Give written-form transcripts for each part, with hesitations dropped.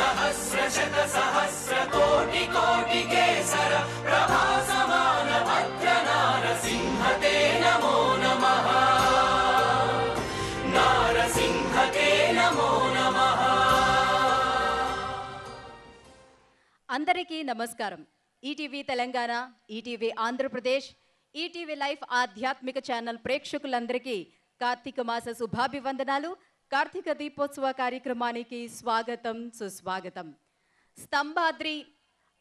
सहस्रशतसहस्रकोटिकोटिकेसर प्रभासमान भद्र नारसिंह ते नमो नमः नारसिंह ते नमो नमः। అందరికీ నమస్కారం. ETV Telangana, ETV Andhra Pradesh, ETV life ఆధ్యాత్మిక ఛానల్ ప్రేక్షకులందరికీ కార్తీక మాస శుభాభివందనాలు. కార్తీక దీపోత్సవ కార్యక్రమానికి స్వాగతం, సుస్వాగతం. స్తంభాద్రి,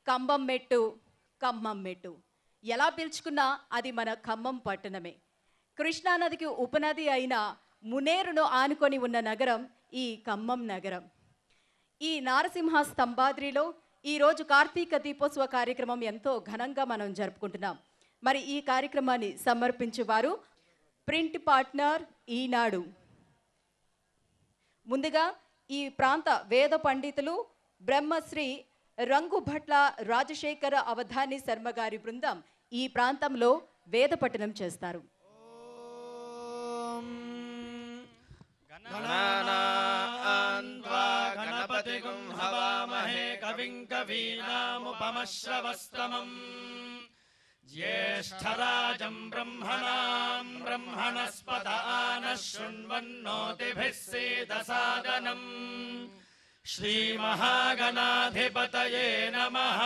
కంబం మెట్టు, ఖమ్మం మెట్టు ఎలా పిలుచుకున్నా అది మన ఖమ్మం పట్టణమే. కృష్ణానదికి ఉపనది అయిన మునేరును ఆనుకొని ఉన్న నగరం ఈ ఖమ్మం నగరం. ఈ నారసింహ స్తంభాద్రిలో ఈరోజు కార్తీక దీపోత్సవ కార్యక్రమం ఎంతో ఘనంగా మనం జరుపుకుంటున్నాం. మరి ఈ కార్యక్రమాన్ని సమర్పించేవారు ప్రింట్ పార్ట్నర్ ఈనాడు. ముందుగా ఈ ప్రాంత వేద పండితులు బ్రహ్మశ్రీ రంగుభట్ల రాజశేఖర అవధాని శర్మ గారి బృందం ఈ ప్రాంతంలో వేద పఠనం చేస్తారు. గణపతిగుం హవామహే కవిం కవీనాముపమశ్రవస్తమం జ్యేష్ఠరాజం బ్రహ్మణాం బ్రహ్మణస్పత ఆనః శృణ్వన్నోతిభిः సేదసాదనం శ్రీమహాగణాధిపతయే నమః.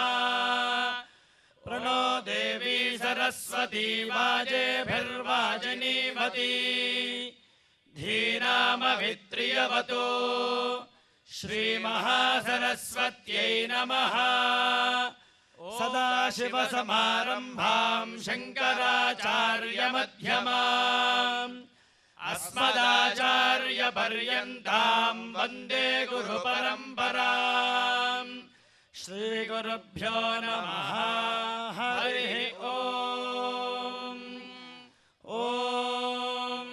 ప్రణో దేవీ సరస్వతీ వాజేభిర్వాజినీవతి ధీనామవిత్రియవతో శ్రీమహాసరస్వత్యై నమః. సదాశివసమారంభాం శంకరాచార్యమధ్యమాం అస్మదాచార్యపర్యంతాం వందే గురుపరంపరాం. శ్రీగురుభ్యో నమః. హరి ఓం. ఓం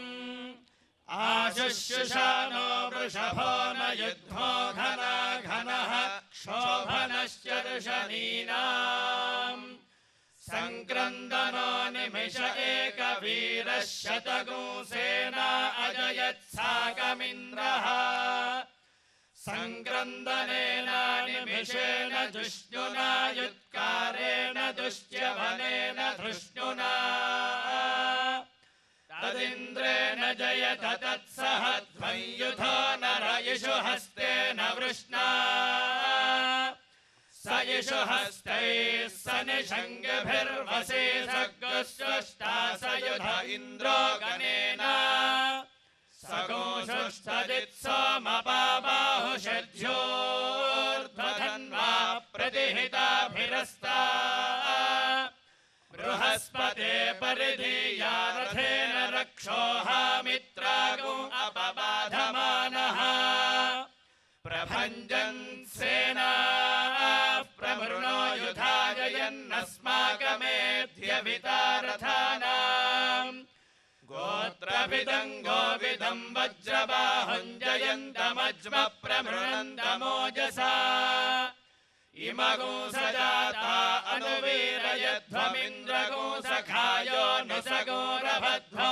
ఆశుష్యుషానో వృషభో న యుద్ధో ఘనా ఘనః క్షోభనశ్చర్షణీనాం సంక్రందనో నిమిష ఏకవీరః శతగోసేనా అజయత్సాకమింద్రః సంక్రందనేన నిమిషేణ దుష్ణునా యుత్కారేణ దుశ్యవనేన ధృష్ణునా తదింద్రేణ జయత తత్సహ ధ్వయుధో నరయిషు హస్తేన వృష్ణా సయిషు హస్తైః సనిషంగభిర్వసే సగ్గుస్వష్టా సయుధ ఇంద్రో గణేన సగోషుష్టదిత్సోమపాబాహుషధ్యోర్ధ్వధన్వా ప్రతిహితాభిరస్తా బృహస్పతే పరిధీయా రథేన రక్షోహామిత్రాగో అపబాధమానః ప్రభంజన్ సేనా ప్రమృణో యుధాజయన్నస్మాకమేధ్య వితారథానాం గోత్రవిదం గోవిదం వజ్రబాహుం జయంతమజ్మ ప్రమృణంతమోజసా ఇమగో సజాతా అనువీరయధ్వమింద్రగో సఖాయో నుసగోరభద్భో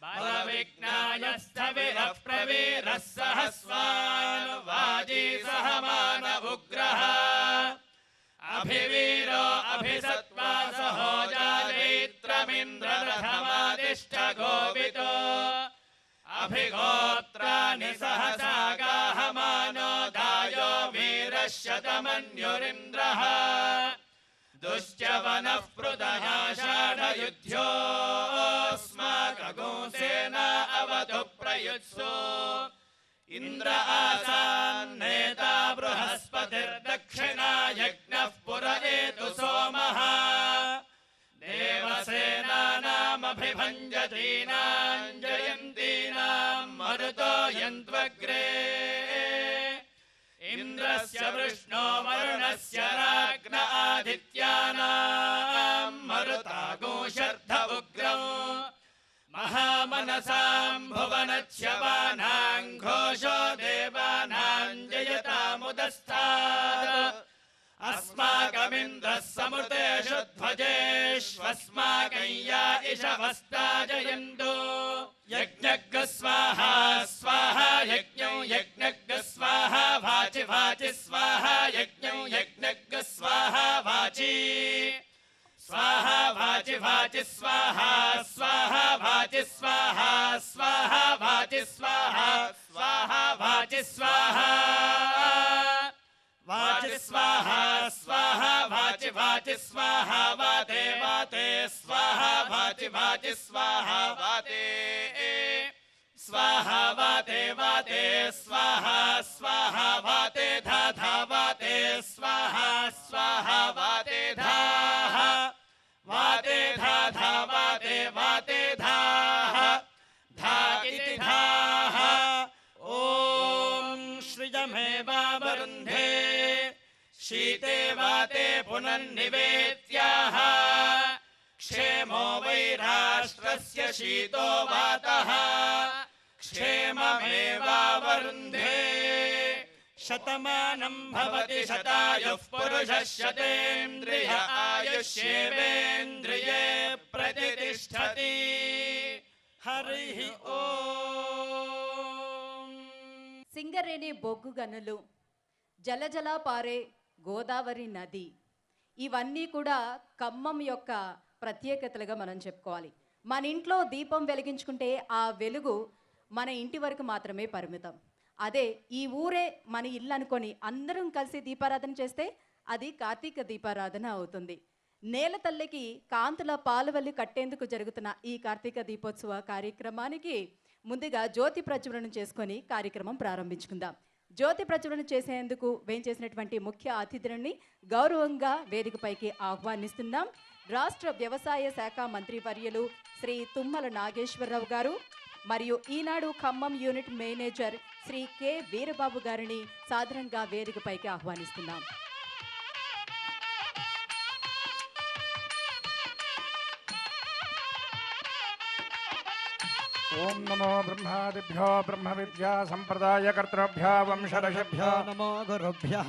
బలవిఘ్నాయ స్థవిరః ప్రవీరः సహస్వాన్ వాజీ సహమాన ఉగ్రః అభివీరో అభిసత్వా సహోజాజైత్రమింద్రరథమాదిష్ట గోవితో అభిగోత్రాని సహసా గాహమానో దాయో వీరశతమన్యురింద్రః దుశ్చవనః పృథయాషాఢయుధ్యోస్మాకగోసేన అవతు ప్రయుత్సో ఇంద్ర ఆసాన్నేతా బృహస్పతిర్దక్షిణా యజ్ఞః పురయేతు సోమః దేవసేనానామభిభంజతీనాం జయంతీనాం మరుతో యంత్వగ్రే ఇంద్రస్య వృష్ణో వరుణస్య రాజ్ఞ ఆదిత్యానాం మరుతాగోశర్ధ ఉగ్రం మహామనసాం భువనచ్యవానాం ఘోషో దేవానాం జయతాముదస్తాత్ अस्माकमिन्द्रः समुतेषु ध्वजेष्वस्माकं या इषवस्ताजयन्तु यज्ञज्ञ स्वाहा स्वाहा यज्ञं यज्ञज्ञ स्वाहा वाचि वाचि स्वाहा यज्ञं यज्ञज्ञ स्वाहा वाचि स्वाहा वाचि वाचि स्वाहा स्वाहा वाचि स्वाहा स्वाहा वाचि स्वाहा स्वाहा वाचि स्वाहा वाचि स्वाहा स्वाहा वाचि वाचि स्वाहा वाते वाते स्वाहा वाचि वाचि स्वाहा वाते स्वाहा वाते वाते स्वाहा स्वाहा वाते धा धा वाते स्वाहा स्वाहा वाते धा वाते धा धा वाते वाते धा धा इति धाः ॐ श्रियमेवावरुन्धे शीते वाते पुनर्निवेत्याः क्षेमो वै राष्ट्रस्य शीतो वातः क्षेममेवावरुन्धे शतमानं भवति शतायुः पुरुषः शतेन्द्रिय आयुष्येवेन्द्रिये प्रतिष्ठति हरिः ओम् సింగరేణి బొగ్గు గనులు, జలజల పారే గోదావరి నది, ఇవన్నీ కూడా ఖమ్మం యొక్క ప్రత్యేకతలుగా మనం చెప్పుకోవాలి. మన ఇంట్లో దీపం వెలిగించుకుంటే ఆ వెలుగు మన ఇంటి వరకు మాత్రమే పరిమితం. అదే ఈ ఊరే మన ఇల్లు అనుకొని అందరం కలిసి దీపారాధన చేస్తే అది కార్తీక దీపారాధన అవుతుంది. నేల తల్లికి కాంతుల పాలవల్లి కట్టేందుకు జరుగుతున్న ఈ కార్తీక దీపోత్సవ కార్యక్రమానికి ముందుగా జ్యోతి ప్రజ్వలనం చేసుకొని కార్యక్రమం ప్రారంభించుకుందాం. జ్యోతి ప్రజ్వలనం చేసేందుకు వేంచేసినటువంటి ముఖ్య అతిథులని గౌరవంగా వేదికపైకి ఆహ్వానిస్తున్నాం. రాష్ట్ర వ్యవసాయ శాఖ మంత్రివర్యులు శ్రీ తుమ్మల నాగేశ్వరరావు గారు మరియు Eenadu Khammam unit manager Shri K Veerababu గారిని సాధారణంగా వేదికపైకి ఆహ్వానిస్తున్నాం. ఓం నమో బ్రహ్మాదిభ్యో బ్రహ్మ విద్యా సంప్రదాయకర్తృభ్యో వంశర్షిభ్యో నమో గురుభ్యః.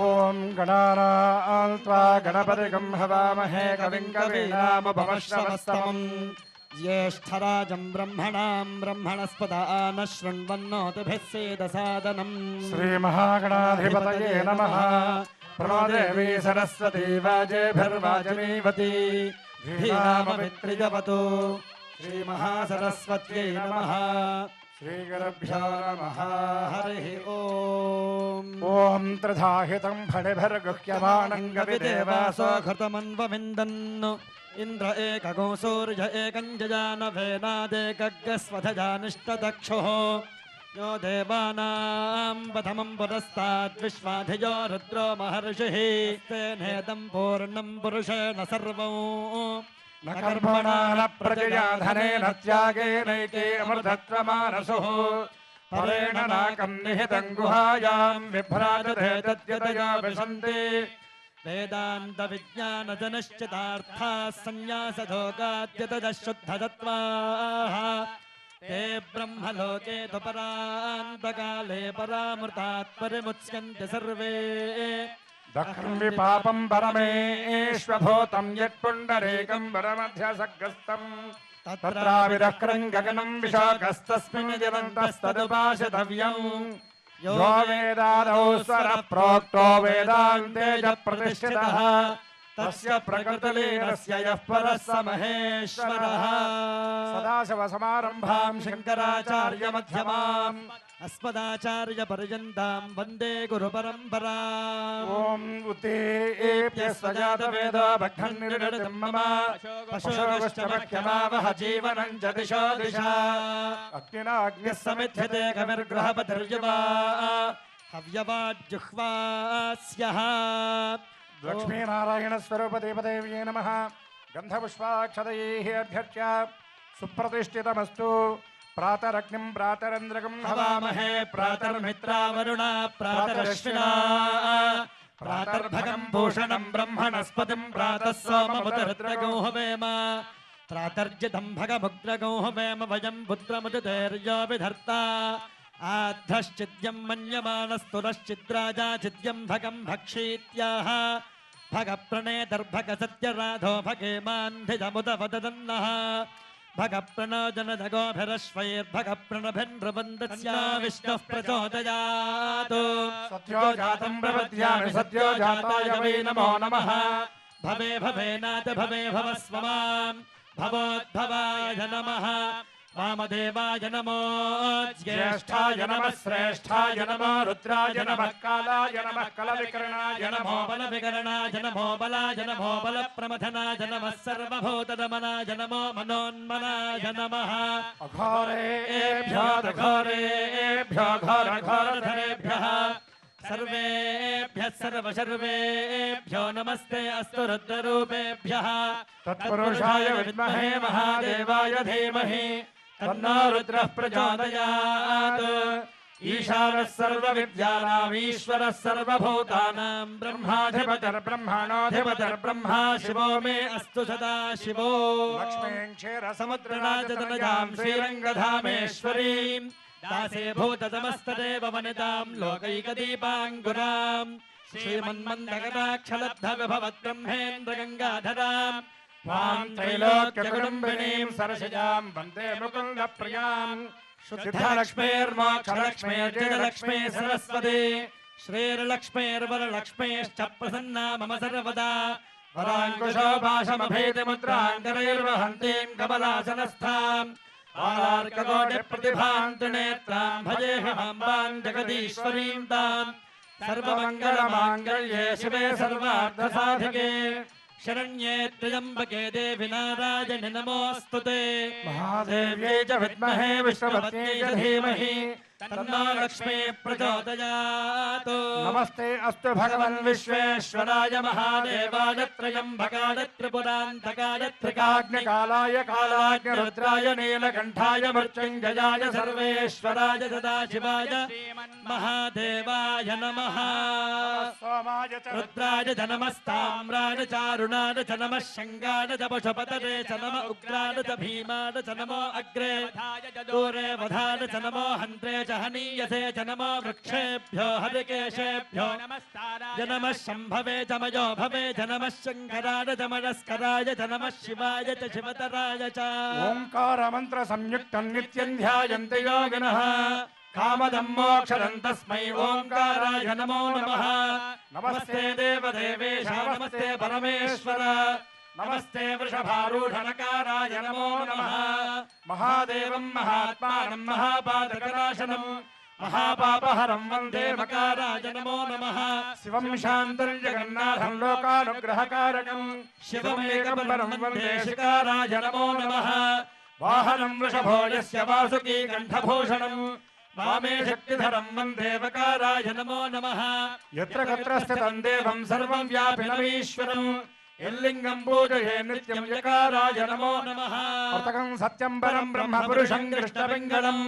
ఓం గణానాం త్వా గణపతిగం హవామహే కవిం కవీనాముపమశ్రవస్తమం జ్యేష్ఠరాజం బ్రహ్మణాం బ్రహ్మణస్పదాన శృణ్వన్నోతిభిः సేదసాదనం. శ్రీమహాగణాధిపతయే నమః. ప్రణో దేవీ సరస్వతీ వాజేభిర్వాజమీవతి ధీనామమిత్రిజవతు. శ్రీమహాసరస్వత్యై నమః. శ్రీగురుభ్యో నమః. హరిః ఓం. ఓం త్రిధాహితం ఫణిభిర్గుహ్యమాణం కవిదేవాసో గవిదేవాసో ఘృతమన్వవిందన్ ఇంద్ర ఏకగో సూర్య ఏకం జజానవేనాదేకగ్రస్వధజానిష్టదక్షుః यो देवानां प्रथमं पुरस्ताद्विश्वाधियो रुद्रो महर्षिः तेनेदं पूर्णं पुरुषेण सर्वं न कर्मणा न प्रजया धनेन त्यागेनैके अमृतत्वमानसुः परेण नाकं निहितं गुहायां विभ्राजते तद्यतया विशन्ति वेदान्तविज्ञानजनश्चितार्थाः सन्न्यासयोगाद्यतजः शुद्धतत्त्वाः ते ब्रह्मलोके तु परान्तकाले परामृतात् परिमुच्यन्ते सर्वे दक्षं विपापं परमेश्वभूतं यत्पुण्डरीकं वरमध्यसग्रस्तं तत्राविरक्रं गगनं विशाखस्तस्मिन् दिवन्तस्तदुपासितव्यं यो वेदादौ स्वरः प्रोक्तो वेदान्ते च प्रतिष्ठितः तस्य प्रकृतिलीनस्य यः परः स महेश्वरः सदाशिवसमारम्भां शङ्कराचार्यमध्यमाम् अस्मदाचार्यपर्यन्तां वन्दे गुरुपरम्पराम् ॐ उत्तेप्यस्वजातवेदो भग्निर्निर्णितं मम पशोगश्चमख्यमावह जीवनं च दिशो दिशा अग्निनाग्निः समिध्यते कविर्ग्रहपतिर्युवा हव्यवाज्जुह्वास्यः लक्ष्मीनारायणस्वरूपदेवदेव्यै नमः गन्धपुष्पाक्षतैः अभ्यर्च्य सुप्रतिष्ठितमस्तु प्रातरग्निं प्रातरन्द्रकं हवामहे प्रातर्मित्रावरुणा प्रातरश्विना प्रातर्भगं भूषणं ब्रह्मणस्पतिं प्रातः सोममुदरुद्रगो हवेम प्रातर्जितं भगमुद्रगो हवेम वयं पुत्रमुदितेर्यो विधर्ता आद्धश्चिद्यं मन्यमानस्तुरश्चिद्राजा चिद्यं भगं भक्षीत्याह भगप्रणेतर्भगसत्यराधो भगेमान्धिजमुदवदन्नः भगप्रणो जनजगोभिरश्वैर्भगप्रणभिन्नृबन्धस्या विष्णुः प्रचोदयात् सत्यो जातं प्रपद्यामि सत्यो जाताय वै नमो नमः भवे भवेनाथ भवे भवस्व मां भवोद्भवाय नमः वामदेवाय नमो ज्येष्ठाय नमः श्रेष्ठाय नमो रुद्राय नमः कालाय नमः कलविकरणाय नमो बलविकरणाय नमो बलाय नमो बलप्रमथनाय नमः सर्वभूतदमनाय नमो मनोन्मनाय नमः अघोरेभ्यो घोरेभ्यो घोरघोरधरेभ्यः सर्वेभ्यः सर्वेभ्यो नमस्ते अस्तु रुद्ररूपेभ्यः तत्पुरुषाय विद्महे महादेवाय धीमहि तन्नो रुद्रः प्रचोदयात् ईशानः सर्वविद्यानाम् ईश्वरः सर्वभूतानां ब्रह्माधिपतिर्ब्रह्मणोऽधिपतिर्ब्रह्मा शिवो मे अस्तु सदा शिवो लक्ष्मीं क्षीरसमुद्रराजतनयां श्रीरङ्गधामेश्वरीं दासे भूततमस्तदेव वनितां लोकैकदीपाङ्कुरां श्रीमन्मन्दगदाक्षलब्धविभवद्ब्रह्मेन्द्रगङ्गाधरां त्वां त्रैलोक्यकुटुम्बिनीं सरसिजां वन्दे मुकुन्दप्रियां शुद्धलक्ष्मीर्मोक्षलक्ष्मीर्जयलक्ष्मी सरस्वती श्रीर्लक्ष्मीर्वरलक्ष्मीश्च प्रसन्ना मम सर्वदा वराङ्कुशो भाषमभेदमुद्रान्तरैर्वहन्तीं कमलासनस्थाम् बालार्ककोटिप्रतिभां त्रिनेत्रां भजेऽहमम्बां जगदीश्वरीं तां सर्वमङ्गलमाङ्गल्ये शिवे सर्वार्थसाधिके शरण्ये त्र्यम्बके देवि नारायणि नमोऽस्तु ते महादेव्यै च विद्महे विष्णुपत्न्यै च धीमहि तन्नो लक्ष्मी प्रचोदयात् नमस्ते अस्तु भगवन् विश्वेश्वराय महादेवाय त्र्यम्बकाय त्रिपुरान्तकाय त्रिकाग्निकालाय कालाग्निरुद्राय नीलकण्ठाय मृत्युञ्जयाय सर्वेश्वराय सदाशिवाय महादेवाय नमः सोमाय च रुद्राय च नमस्ताम्राय चारुणाय च नमः शङ्गाय च पशुपतये च नम उग्राय च भीमाय च नमो अग्रे दूरे वधाय च नमो हन्त्रे च हनीयसे च नमो वृक्षेभ्यो हरिकेशेभ्यो च नमः शम्भवे च मयो भवे च नमः शङ्कराय च मनस्कराय च नमः शिवाय च शिवतराय च ओङ्कारमन्त्रसंयुक्तं नित्यं ध्यायन्ति योगिनः कामदं मोक्षदं तस्मै ओङ्काराय नमो नमः नमस्ते देवदेवेश नमस्ते परमेश्वर नमस्ते वृषभारूढनकाराय नमो नमः महादेवं महात्मानं महापातकनाशनं महापापहरं वन्दे मकाराय नमो नमः शिवं शान्तं जगन्नाथं लोकानुग्रहकारकं शिवमेकबलं वन्दे शिकाराय नमो नमः वाहनं वृषभो यस्य वासुकी कण्ठभूषणं वामे शक्तिधरं वन्दे वकाराय नमो नमः यत्र तत्र स्थितं देवं सर्वं व्यापिनमीश्वरम् यल्लिङ्गं पूजये नित्यं यकाराय नमो नमः अर्तकं सत्यं परं ब्रह्म पुरुषं कृष्णपिङ्गलम्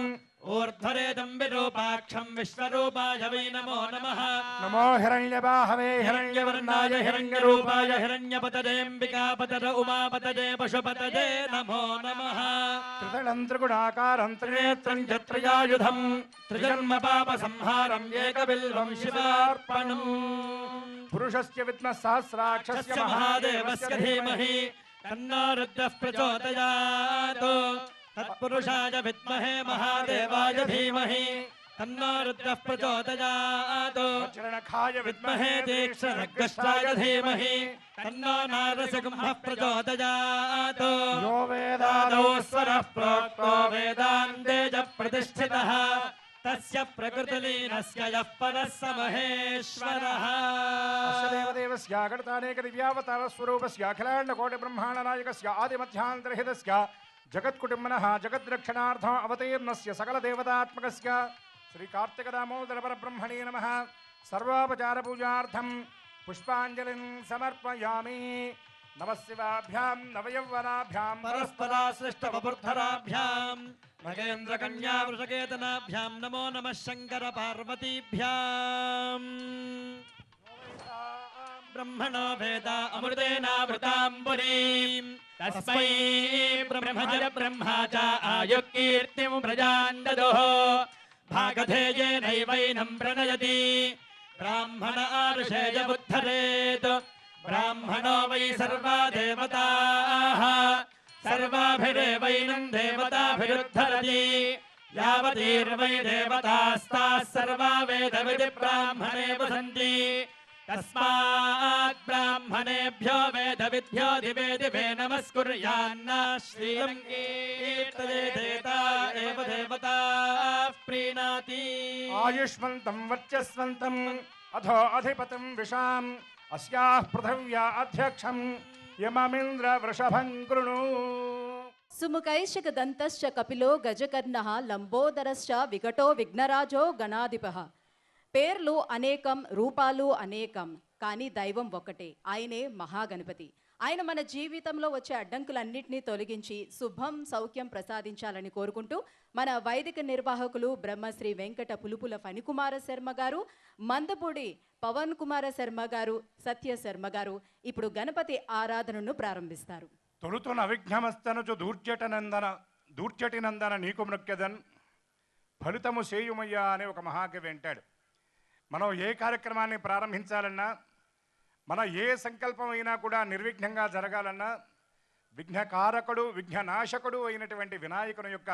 ऊर्ध्वरेदं विरूपाक्षं विश्वरूपाय वै नमो नमः नमो हिरण्यबाहवे हिरण्यवर्णाय हिरण्यरूपाय हिरण्यपतदेऽम्बिकापतर उमापतये पशुपतये नमो नमः त्रिदलं त्रिगुणाकारं त्रिनेत्रं च त्रयायुधं त्रिजन्मपापसंहारम् एकबिल्वं शिवार्पणम् पुरुषस्य विद्मः सहस्राक्षस्य महादेवस्य धीमहि तन्नो रुद्रः प्रचोदयात् तत्पुरुषाय विद्महे महादेवाय धीमहि तन्नो रुद्रः प्रचोदयात् वज्रणखाय विद्महे तीक्ष्णरग्रस्ताय धीमहि तन्नो नारसिंहः प्रचोदयात् यो वेदादौ स्वरः प्रोक्तो वेदान्ते च प्रतिष्ठितः तस्य प्रकृतिलीनस्य यः परः स महेश्वरः अस्य देवदेवस्य गणतानेकदिव्यावतारस्वरूपस्य अखिलाण्डकोटिब्रह्माण्डनायकस्य आदिमध्यान्तरहितस्य जगत्कुटुम्बनः जगद्रक्षणार्थम् अवतीर्णस्य सकलदेवतात्मकस्य श्रीकार्तिकदामोदरपरब्रह्मणे नमः सर्वोपचारपूजार्थं पुष्पाञ्जलिं समर्पयामि नमः शिवाभ्यां नवयौवनाभ्यां परस्पराश्लिष्टवपुर्धराभ्यां नगेन्द्रकन्या वृषकेतनाभ्यां नमो नमः शङ्कर पार्वतीभ्यां ब्रह्मणो वेदा अमृतेनावृतां पुरीं तस्मै ब्रह्मज ब्रह्मा च आयुकीर्तिं प्रजां ददुः भागधेयेनैवैनं प्रणयति ब्राह्मण आरुषेय बुद्धरेत् ब्राह्मणो वै सर्वा देवताः सर्वाभिरेवैनं देवताभिरुद्धरति यावतीर्वै देवतास्ताः सर्वा वेदविधि ब्राह्मणे वसन्ति तस्मात् ब्राह्मणेभ्यो वेदविद्भ्यो दिवे दिवे नमस्कुर्यान्न श्रीरङ्गीर्तदेता एव देवताः प्रीणाति आयुष्मन्तं वर्चस्वन्तम् अधो अधिपतिं विशाम् अस्याः पृथिव्या अध्यक्षं यममिन्द्र वृषभं कृणु సుముఖైషక దంతశ్చ కపిలో గజకర్ణః లంబోదరశ్చ వికటో విఘ్నరాజో గణాధిపః. పేర్లు అనేకం, రూపాలు అనేకం, కానీ దైవం ఒక్కటే. ఆయనే మహాగణపతి. ఆయన మన జీవితంలో వచ్చే అడ్డంకులన్నింటినీ తొలగించి శుభం సౌఖ్యం ప్రసాదించాలని కోరుకుంటూ మన వైదిక నిర్వాహకులు బ్రహ్మశ్రీ వెంకట పులుపుల ఫణికుమార శర్మ గారు, మందపూడి పవన్ కుమార శర్మ గారు, సత్య శర్మ గారు ఇప్పుడు గణపతి ఆరాధనను ప్రారంభిస్తారు. తొలుతున అవిఘ్నమస్తనుచు దూర్చటి నందన నీకు మృక్యదన్ ఫలితము సేయుమయ్యా అనే ఒక మహాకవి అంటాడు. మనం ఏ కార్యక్రమాన్ని ప్రారంభించాలన్నా, మన ఏ సంకల్పం అయినా కూడా నిర్విఘ్నంగా జరగాలన్నా విఘ్నకారకుడు విఘ్ననాశకుడు అయినటువంటి వినాయకుని యొక్క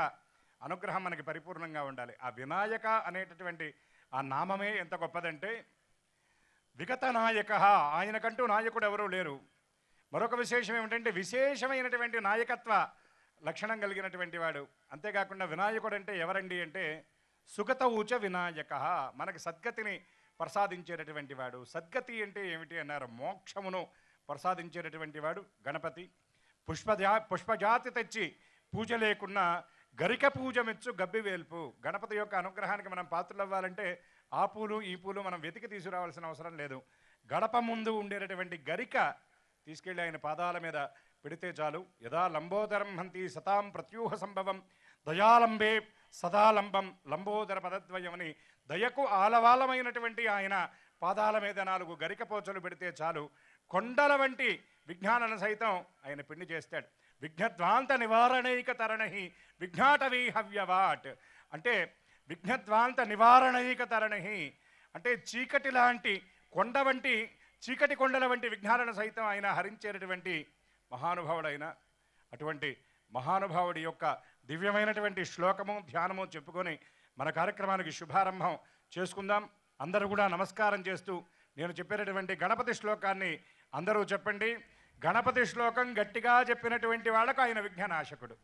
అనుగ్రహం మనకి పరిపూర్ణంగా ఉండాలి. ఆ వినాయక అనేటటువంటి ఆ నామమే ఎంత గొప్పదంటే, విగత నాయక, ఆయనకంటూ నాయకుడు ఎవరూ లేరు. మరొక విశేషం ఏమిటంటే విశేషమైనటువంటి నాయకత్వ లక్షణం కలిగినటువంటి వాడు. అంతేకాకుండా వినాయకుడు అంటే ఎవరండి అంటే సుగత ఊచ వినాయక, మనకి సద్గతిని ప్రసాదించేటటువంటి వాడు. సద్గతి అంటే ఏమిటి అన్నారు, మోక్షమును ప్రసాదించేటటువంటి వాడు గణపతి. పుష్పజాతి తెచ్చి పూజ లేకున్నా గరిక పూజ మెచ్చు గబ్బి వేల్పు. గణపతి యొక్క అనుగ్రహానికి మనం పాత్రలు అవ్వాలంటే ఆ పూలు ఈ పూలు మనం వెతికి తీసుకురావాల్సిన అవసరం లేదు. గడప ముందు ఉండేటటువంటి గరిక తీసుకెళ్ళి ఆయన పాదాల మీద పెడితే చాలు. యదా లంబోదరం హంతి సతాం ప్రత్యూహ సంభవం దయాలంబే సదాలంబం లంబోదర పదద్వయం అని దయకు ఆలవాలమైనటువంటి ఆయన పాదాల మీద 4 గరిక పోచలు పెడితే చాలు, కొండల వంటి విఘ్నాలను సైతం ఆయన పిండి చేస్తాడు. విఘ్నద్వాంత నివారణైక తరణి విఘ్నాటవీ హవ్యవాట్ అంటే విఘ్నద్వాంత నివారణైక తరణి అంటే చీకటి లాంటి కొండ వంటి చీకటి కొండల వంటి విఘ్నాలను సైతం ఆయన హరించేటటువంటి మహానుభావుడైన అటువంటి మహానుభావుడి యొక్క దివ్యమైనటువంటి శ్లోకము ధ్యానము చెప్పుకొని మన కార్యక్రమానికి శుభారంభం చేసుకుందాం. అందరూ కూడా నమస్కారం చేస్తూ నేను చెప్పేటటువంటి గణపతి శ్లోకాన్ని అందరూ చెప్పండి. గణపతి శ్లోకం గట్టిగా చెప్పినటువంటి వాళ్ళకు ఆయన విఘ్ననాశకుడు.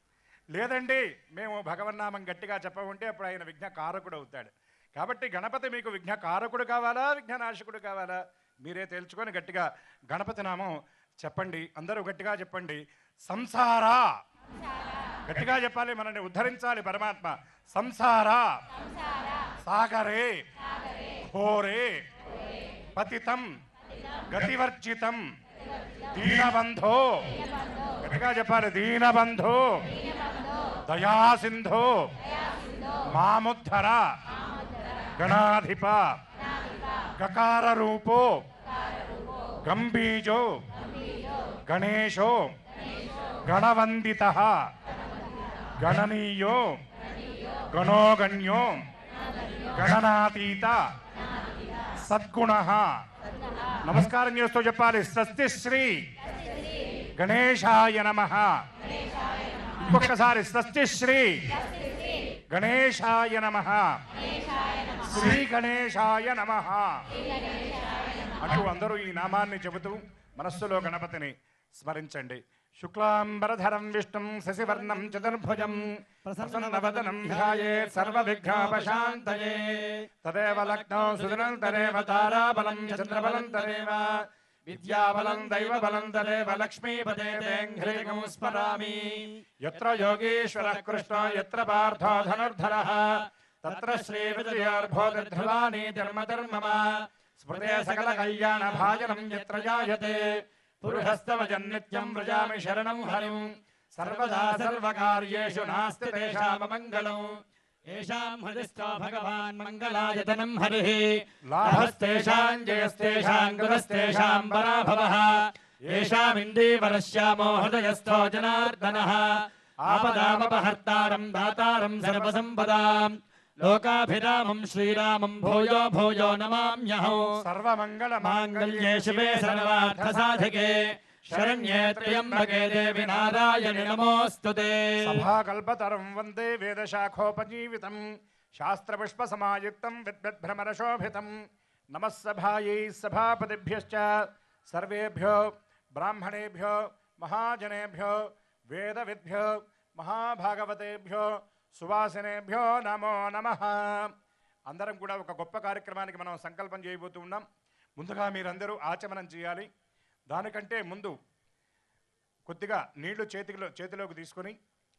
లేదండి మేము భగవన్నామం గట్టిగా చెప్పమంటే అప్పుడు ఆయన విఘ్నకారకుడు అవుతాడు. కాబట్టి గణపతి మీకు విఘ్నకారకుడు కావాలా విఘ్ననాశకుడు కావాలా మీరే తేల్చుకొని గట్టిగా గణపతి నామం చెప్పండి. అందరూ గట్టిగా చెప్పండి. సంసారా, గట్టిగా చెప్పాలి, మనల్ని ఉద్ధరించాలి పరమాత్మ. సంసారా సాగరే ఘోరే పతితం గతివర్జితం దీనబంధో, గట్టిగా చెప్పాలి, దీనబంధో దయాసింధో మాముద్ధర గణాధిప గకార రూపో గంభీజో గణేశో గణవందిత గణనీయో గణోగణ్యో గణనాతీత సద్గుణ. నమస్కారం చేస్తూ చెప్పాలి. స్వస్తి శ్రీ గణేశాయ నమః. ఇంకొకసారి స్వస్తి శ్రీ గణేశాయ నమః. శ్రీ గణేశాయ నమః అంటూ అందరూ ఈ నామాన్ని చెబుతూ మనస్సులో గణపతిని స్మరించండి. శుక్లాంబరధరం విష్ణుం శశివర్ణం చతుర్భుజం ప్రసన్నవదనం ధ్యాయేత్ సర్వవిఘ్నోపశాంతయే. తదేవ లగ్నో సుదినం తదేవ తారాబలం చంద్రబలం తదేవ విద్యాబలం దైవబలం తదేవ లక్ష్మీపదే తేంఘ్రీగం స్మరామి. యత్ర యోగీశ్వరః కృష్ణో యత్ర పార్థో ధనుర్ధరః తత్ర శ్రీవిజయోర్భోగధ్రువాణి ధర్మధర్మమా స్మృతే సకల కళ్యాణ భాజనం యత్ర జాయతే. పురుషస్తవ జన్నిత్యం వ్రజామి శరణం హరిం సర్వదా సర్వకార్యేషు నాస్తి తేషామమంగళం. ఏషాం హరిష్టో భగవాన్ మంగళాయతనం హరిః లాభస్తేషాం జయస్తేషాం గుణస్తేషాం పరాభవః. ఏషామిందీవరశ్యామో హృదయస్థో జనార్దనః ఆపదామపహర్తారం దాతారం సర్వసంపదాం లోకాభిరామం శ్రీరామం భూయో భూయో నమామ్యహం సర్వమంగళ మాంగళ్యే శివే సర్వార్థసాధకే శరణ్యే త్ర్యంబకే దేవి నారాయణి నమోస్తుతే. సభాకల్పతరం వందే వేదశాఖోపజీవితం శాస్త్రపుష్పసమాయుక్తం విద్వద్భ్రమరశోభితం. నమః సభాయై సభాపతిభ్యశ్చ సర్వేభ్యో బ్రాహ్మణేభ్యో మహాజనేభ్యో వేదవిద్భ్యో మహాభాగవతేభ్యో సువాసినేభ్యో నమో నమః. అందరం కూడా ఒక గొప్ప కార్యక్రమానికి మనం సంకల్పం చేయబోతూ ఉన్నాం. ముందుగా మీరందరూ ఆచమనం చేయాలి. దానికంటే ముందు కొద్దిగా నీళ్లు చేతిలోకి తీసుకొని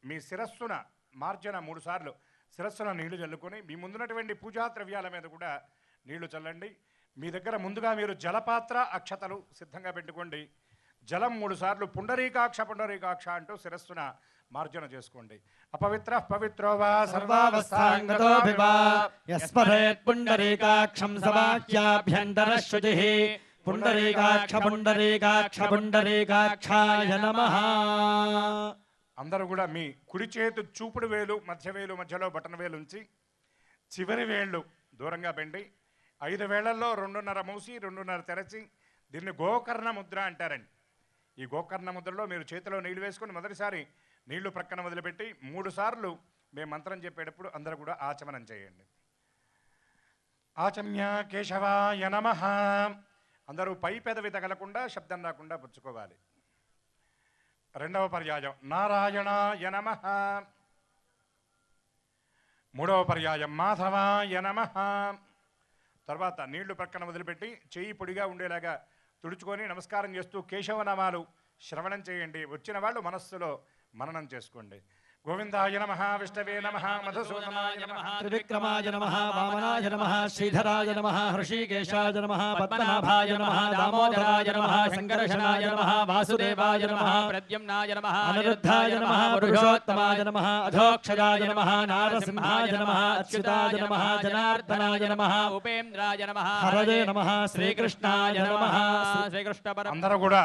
మీ శిరస్సున మార్జన 3 సార్లు శిరస్సున నీళ్లు చల్లుకొని మీ ముందున్నటువంటి పూజా ద్రవ్యాల మీద కూడా నీళ్లు చల్లండి. మీ దగ్గర ముందుగా మీరు జలపాత్ర అక్షతలు సిద్ధంగా పెట్టుకోండి. జలం 3 సార్లు పుండరీకాక్ష పుండరీకాక్ష అంటూ శిరస్సున మార్జన చేసుకోండి. అపవిత్ర పవిత్రో వా సర్వావస్థాంగతో వివా యస్మరేత్ పుండరీకాక్షం సవాక్యాభ్యంతర శుచిః పుండరీకాక్ష పుండరీకాక్ష పుండరీకాక్షాయ నమః. అందరూ కూడా మీ కుడి చేతు చూపుడు వేలు మధ్య వేలు మధ్యలో బటన్ వేలు ఉంచి చివరి వేళ్ళు దూరంగా పెండి 5 వేళ్లలో 2.5 మూసి 2.5 తెరచి దీన్ని గోకర్ణ ముద్ర అంటారండి. ఈ గోకర్ణ ముద్రలో మీరు చేతిలో నీళ్లు వేసుకొని మొదటిసారి నీళ్లు ప్రక్కన వదిలిపెట్టి 3 సార్లు మేము మంత్రం చెప్పేటప్పుడు అందరూ కూడా ఆచమనం చేయండి. ఆచమ్య కేశవాయ నమః. అందరూ పై పెదవి తగలకుండా శబ్దం రాకుండా పుచ్చుకోవాలి. రెండవ పర్యాయం నారాయణాయ నమః. మూడవ పర్యాయం మాధవాయ నమః. తర్వాత నీళ్లు ప్రక్కన వదిలిపెట్టి చేయి పొడిగా ఉండేలాగా తుడుచుకొని నమస్కారం చేస్తూ కేశవనామాలు శ్రవణం చేయండి. వచ్చిన వాళ్ళు మనస్సులో మననం చేసుకోండి. గోవిందాయ నమః, విష్ణవే నమః, మధుసూదనాయ నమః, త్రివిక్రమాయ నమః, వామనాయ నమః, శ్రీధరాయ నమః, హృషీకేశాయ నమః, పద్మనాభాయ నమః, దామోదరాయ నమః, సంకర్షణాయ నమః, వాసుదేవాయ నమః, ప్రద్యుమ్నాయ నమః, అనిరుద్ధాయ నమః, పురుషోత్తమాయ నమః, అధోక్షజాయ నమః, నారసింహాయ నమః, అచ్యుతాయ నమః, జనార్దనాయ నమః, ఉపేంద్రాయ నమః, హరయే నమః, శ్రీకృష్ణాయ నమః. శ్రీకృష్ణ అందరూ కూడా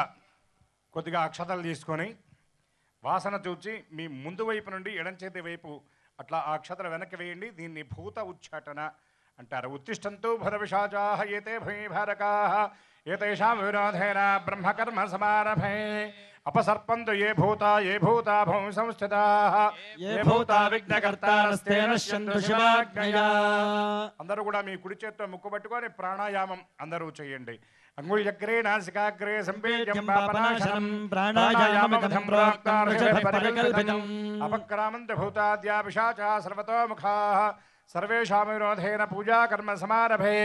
కొద్దిగా అక్షతలు తీసుకొని వాసన చూచి మీ ముందు వైపు నుండి ఎడం చేతి వైపు అట్లా ఆ అక్షతలు వెనక్కి వేయండి. దీన్ని భూత ఉచ్చాటన అంటారు. ఉత్తిష్టంతు భూతపిశాచాః ఏతే భూమిభారకాః ఏతేషాం విరోధేన బ్రహ్మకర్మ సమారభే అపసర్పంతు ఏ భూతా భూమి సంస్థితాః ఏ భూతా విఘ్నకర్తారస్తే నశ్యంతు శివాజ్ఞయా. అందరూ కూడా మీ కుడి చేత్తో ముక్కు పట్టుకొని ప్రాణాయామం అందరూ చేయండి. అంగుళ్యగ్రే నాసికాగ్రే సంపేద్యం పాపనాశనం ప్రాణాయామం ప్రోక్తార్షభపరికల్పితం అపక్రామంత భూతాద్యా పిశాచా సర్వతోముఖాః సర్వేషాం విరోధేన పూజా కర్మ సమారభే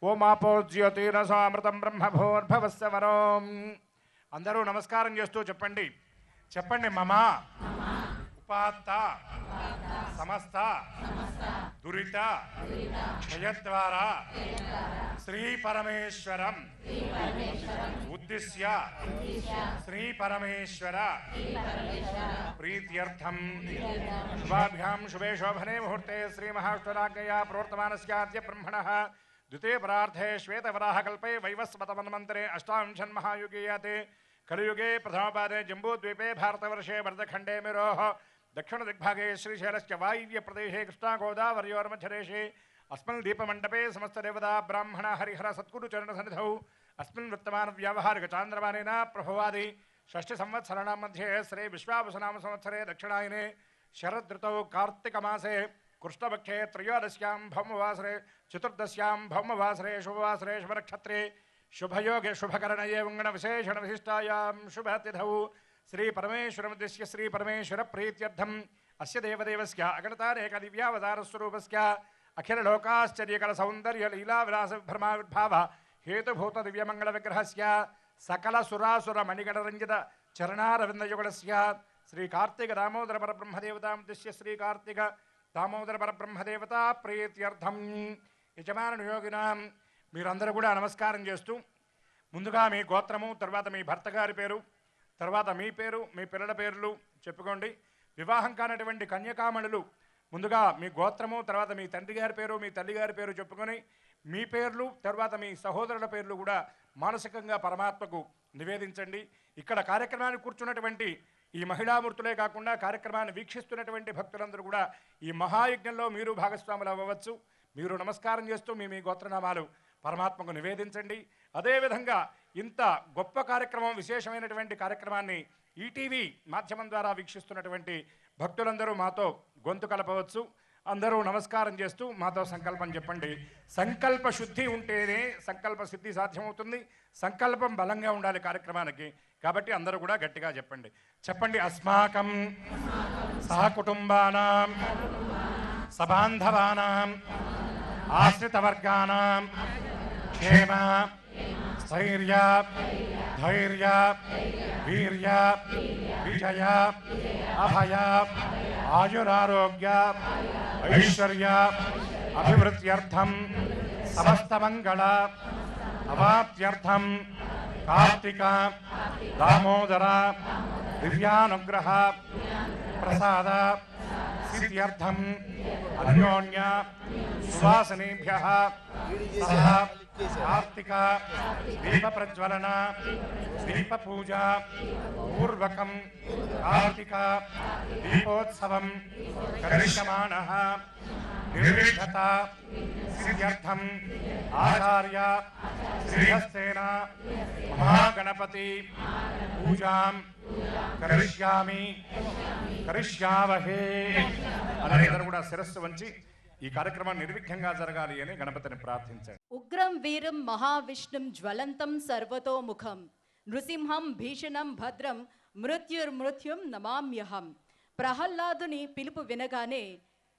ఓమాపో జ్యోతిరసోమృతం బ్రహ్మభూర్భవస్య వరోం. అందరూ నమస్కారం చేస్తూ చెప్పండి. మమ ఉపాత్త సమస్త దురిత క్షయద్వారా శ్రీ పరమేశ్వరం ఉద్దిశ్య శ్రీ పరమేశ్వర ప్రీత్యర్థం శుభాభ్యాం శుభే శోభనే ముహూర్తే శ్రీ మహావిష్ణురాజ్ఞయా ప్రవర్తమానస్యాద్య బ్రహ్మణః ద్వితీయ పరార్థే శ్వేతవరాహకల్పే వైవస్వతమన్వంతరే అష్టావింశన్మహాయుగే యాతే కలియుగే ప్రథమపాదే జంబూద్వీపే భారతవర్షే భరతఖండే మిరోః దక్షిణ దిగ్భాగే శ్రీశైలస్య వాయువ్య ప్రదేశే కృష్ణా గోదావరియోర్మధ్యదేశే अस्मिन् दीपमण्डपे समस्तदेवता ब्राह्मण हरिहर सद्गुरुचरणसन्निधौ अस्मिन् वर्तमान व्यावहारिकचान्द्रमानेन प्रभवादि षष्ठिसंवत्सराणां मध्ये श्री विश्वावसुनाम संवत्सरे दक्षिणायने शरदृतौ कार्तिकमासे कृष्णपक्षे त्रयोदश्यां भौमवासरे चतुर्दश्यां भौमवासरे शुभवासरे शुभनक्षत्रे शुभयोगे शुभकरणये वङ्गणविशेषणविशिष्टायां शुभतिथौ श्रीपरमेश्वरमुद्दिश्य श्रीपरमेश्वरप्रीत्यर्थम् अस्य देवदेवस्य अगणतारेकदिव्यावतारस्वरूपस्य अखिललोकाश्चर्यकरसौन्दर्यलीलाविलासभ्रमाविर्भाव हेतुभूतदिव्यमङ्गलविग्रहस्य सकलसुरासुरमणिगणरञ्जित चरणारविन्दयुगलस्य श्रीकार्तिकदामोदरपरब्रह्मदेवतामुद्दिश्य श्रीकार्तिकदामोदरपरब्रह्मदेवता ప్రీత్యర్థం. యజమానుయోగినాం మీరందరూ కూడా నమస్కారం చేస్తూ ముందుగా మీ గోత్రము, తర్వాత మీ భర్త గారి పేరు, తర్వాత మీ పేరు, మీ పిల్లల పేర్లు చెప్పుకోండి. వివాహం కానటువంటి కన్యకామణులు ముందుగా మీ గోత్రము, తర్వాత మీ తండ్రి గారి పేరు, మీ తల్లి గారి పేరు చెప్పుకొని మీ పేర్లు, తర్వాత మీ సహోదరుల పేర్లు కూడా మానసికంగా పరమాత్మకు నివేదించండి. ఇక్కడ కార్యక్రమానికి కూర్చున్నటువంటి ఈ మహిళామూర్తులే కాకుండా కార్యక్రమాన్ని వీక్షిస్తున్నటువంటి భక్తులందరూ కూడా ఈ మహాయజ్ఞంలో మీరు భాగస్వాములు అవ్వవచ్చు. మీరు నమస్కారం చేస్తూ మీ గోత్రనామాలు పరమాత్మకు నివేదించండి. అదేవిధంగా ఇంత గొప్ప కార్యక్రమం, విశేషమైనటువంటి కార్యక్రమాన్ని ఈటీవీ మాధ్యమం ద్వారా వీక్షిస్తున్నటువంటి భక్తులందరూ మాతో గొంతు కలపవచ్చు. అందరూ నమస్కారం చేస్తూ మాతో సంకల్పం చెప్పండి. సంకల్ప శుద్ధి ఉంటేనే సంకల్ప సిద్ధి సాధ్యమవుతుంది. సంకల్పం బలంగా ఉండాలి కార్యక్రమానికి. కాబట్టి అందరూ కూడా గట్టిగా చెప్పండి. అస్మాకం సహకుటుంబానాం సబాంధవానాం ఆశ్రితవర్గానాం క్షేమ స్థైర్య ధైర్య వీర్య విజయ అభయ ఆయురారోగ్య ఐశ్వర్య అభివృద్ధ్యర్థం సమస్తమంగళ అవాప్త్యర్థం కార్తిక దామోదర దివ్యానుగ్రహ ప్రసాద సిద్ధ్యర్థం అన్యోన్య సువాసనేభ్యః సహ కార్తిక దీప ప్రజ్వలన దీప పూజ పూర్వకం కార్తిక దీపోత్సవం కరిష్యమాణః నిర్విఘ్నత సిద్ధ్యర్థం ఆచార్య శ్రీహస్తేన మహాగణపతి పూజాం కరిష్యావహే. అందరూ కూడా శిరస్సు వంచి ఈ కార్యక్రమం నిర్విఘ్నంగా జరగాలి అని గణపతిని ప్రార్థించాడు. ఉగ్రం వీరం మహావిష్ణుం జ్వలంతం సర్వతోముఖం నృసింహం భీషణం భద్రం మృత్యుర్మృత్యుం నమామ్యహం. ప్రహ్లాదుని పిలుపు వినగానే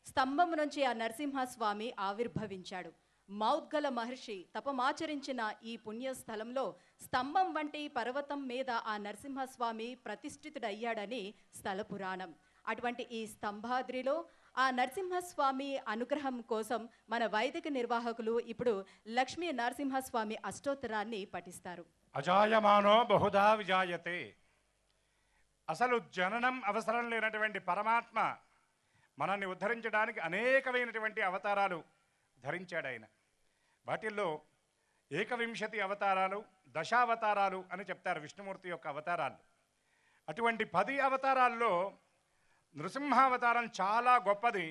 స్తంభం నుంచి ఆ నరసింహస్వామి ఆవిర్భవించాడు. మౌద్గల మహర్షి తపమాచరించిన ఈ పుణ్యస్థలంలో స్తంభం వంటి పర్వతం మీద ఆ నరసింహస్వామి ప్రతిష్ఠితుడయ్యాడని స్థల పురాణం. అటువంటి ఈ స్తంభాద్రిలో ఆ నరసింహస్వామి అనుగ్రహం కోసం మన వైదిక నిర్వాహకులు ఇప్పుడు లక్ష్మీ నరసింహస్వామి అష్టోత్తరాన్ని పఠిస్తారు. అజాయమానో బహుధా విజాయతే. అసలు జననం అవసరం లేనటువంటి పరమాత్మ మనల్ని ఉద్ధరించడానికి అనేకమైనటువంటి అవతారాలు ధరించాడు ఆయన. వాటిల్లో 21 అవతారాలు, దశావతారాలు అని చెప్తారు విష్ణుమూర్తి యొక్క అవతారాలు. అటువంటి 10 అవతారాల్లో నృసింహావతారం చాలా గొప్పది.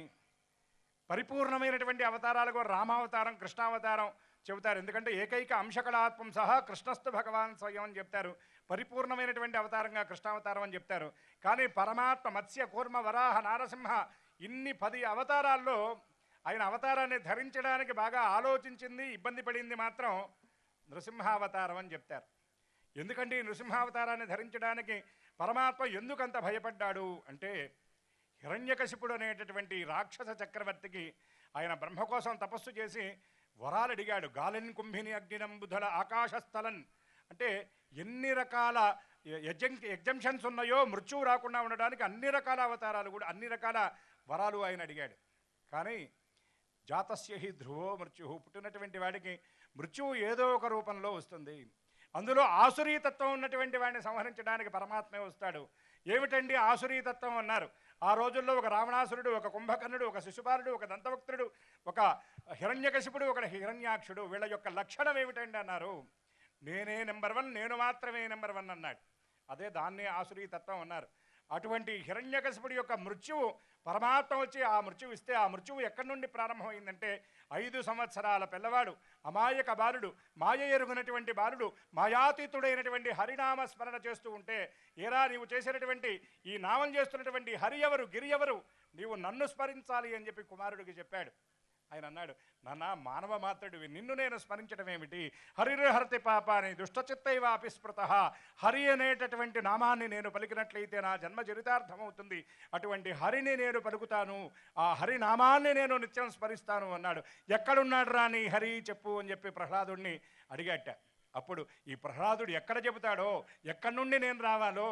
పరిపూర్ణమైనటువంటి అవతారాలకు రామావతారం, కృష్ణావతారం చెబుతారు. ఎందుకంటే ఏకైక అంశకళాత్మం సహా కృష్ణస్థు భగవాన్ స్వయం అని చెప్తారు. పరిపూర్ణమైనటువంటి అవతారంగా కృష్ణావతారం అని చెప్తారు. కానీ పరమాత్మ మత్స్య కూర్మ వరాహ నారసింహ ఇన్ని 10 అవతారాల్లో ఆయన అవతారాన్ని ధరించడానికి బాగా ఆలోచించింది, ఇబ్బంది పడింది మాత్రం నృసింహావతారం అని చెప్తారు. ఎందుకంటే ఈ నృసింహావతారాన్ని ధరించడానికి పరమాత్మ ఎందుకంత భయపడ్డాడు అంటే, హిరణ్యకశిపుడు అనేటటువంటి రాక్షస చక్రవర్తికి ఆయన బ్రహ్మ కోసం తపస్సు చేసి వరాలు అడిగాడు. గాలిన్ కుంభిని అగ్నినంబుధల ఆకాశస్థలన్ అంటే ఎన్ని రకాల ఎగ్జంప్షన్స్ ఉన్నాయో మృత్యువు రాకుండా ఉండడానికి అన్ని రకాల అవతారాలు కూడా, అన్ని రకాల వరాలు ఆయన అడిగాడు. కానీ జాతస్య హి ధ్రువో మృత్యు, పుట్టినటువంటి వాడికి మృత్యువు ఏదో ఒక రూపంలో వస్తుంది. అందులో ఆసురీతత్వం ఉన్నటువంటి వాడిని సంహరించడానికి పరమాత్మే వస్తాడు. ఏమిటండి ఆసురీతత్వం అన్నారు. ఆ రోజుల్లో ఒక రావణాసురుడు, ఒక కుంభకర్ణుడు, ఒక శిశుపాలుడు, ఒక దంతవక్తుడు, ఒక హిరణ్యకశిపుడు, ఒక హిరణ్యాక్షుడు. వీళ్ళ యొక్క లక్షణం ఏమిటండి అన్నారు. నేనే నెంబర్ 1, నేను మాత్రమే నెంబర్ 1 అన్నాడు. అదే దాన్నే ఆసురీతత్వం అన్నారు. అటువంటి హిరణ్యకశిపుడి యొక్క మృత్యువు పరమాత్మ వచ్చి ఆ మృత్యువు ఇస్తే, ఆ మృత్యువు ఎక్కడి నుండి ప్రారంభమైందంటే 5 సంవత్సరాల పిల్లవాడు, అమాయక బాలుడు, మాయ ఎరుగునటువంటి బాలుడు, మాయాతీతుడైనటువంటి హరినామ స్మరణ చేస్తూ ఉంటే, ఏరా నీవు చేసినటువంటి ఈ నామం చేస్తున్నటువంటి హరి ఎవరు, గిరి ఎవరు, నీవు నన్ను స్మరించాలి అని చెప్పి కుమారుడికి చెప్పాడు. ఆయన అన్నాడు, నాన్న మానవ మాత్రుడివి, నిన్ను నేను స్మరించడం ఏమిటి? హరిర్హరతి పాపాని దుష్టచిత్తైవ అపిస్మృత. హరి అనేటటువంటి నామాన్ని నేను పలికినట్లయితే నా జన్మ చరితార్థమవుతుంది. అటువంటి హరిని నేను పలుకుతాను, ఆ హరి నామాన్ని నేను నిత్యం స్మరిస్తాను అన్నాడు. ఎక్కడున్నాడు రా నీ హరి చెప్పు అని చెప్పి ప్రహ్లాదుడిని అడిగాట. అప్పుడు ఈ ప్రహ్లాదుడు ఎక్కడ చెబుతాడో, ఎక్కడి నుండి నేను రావాలో,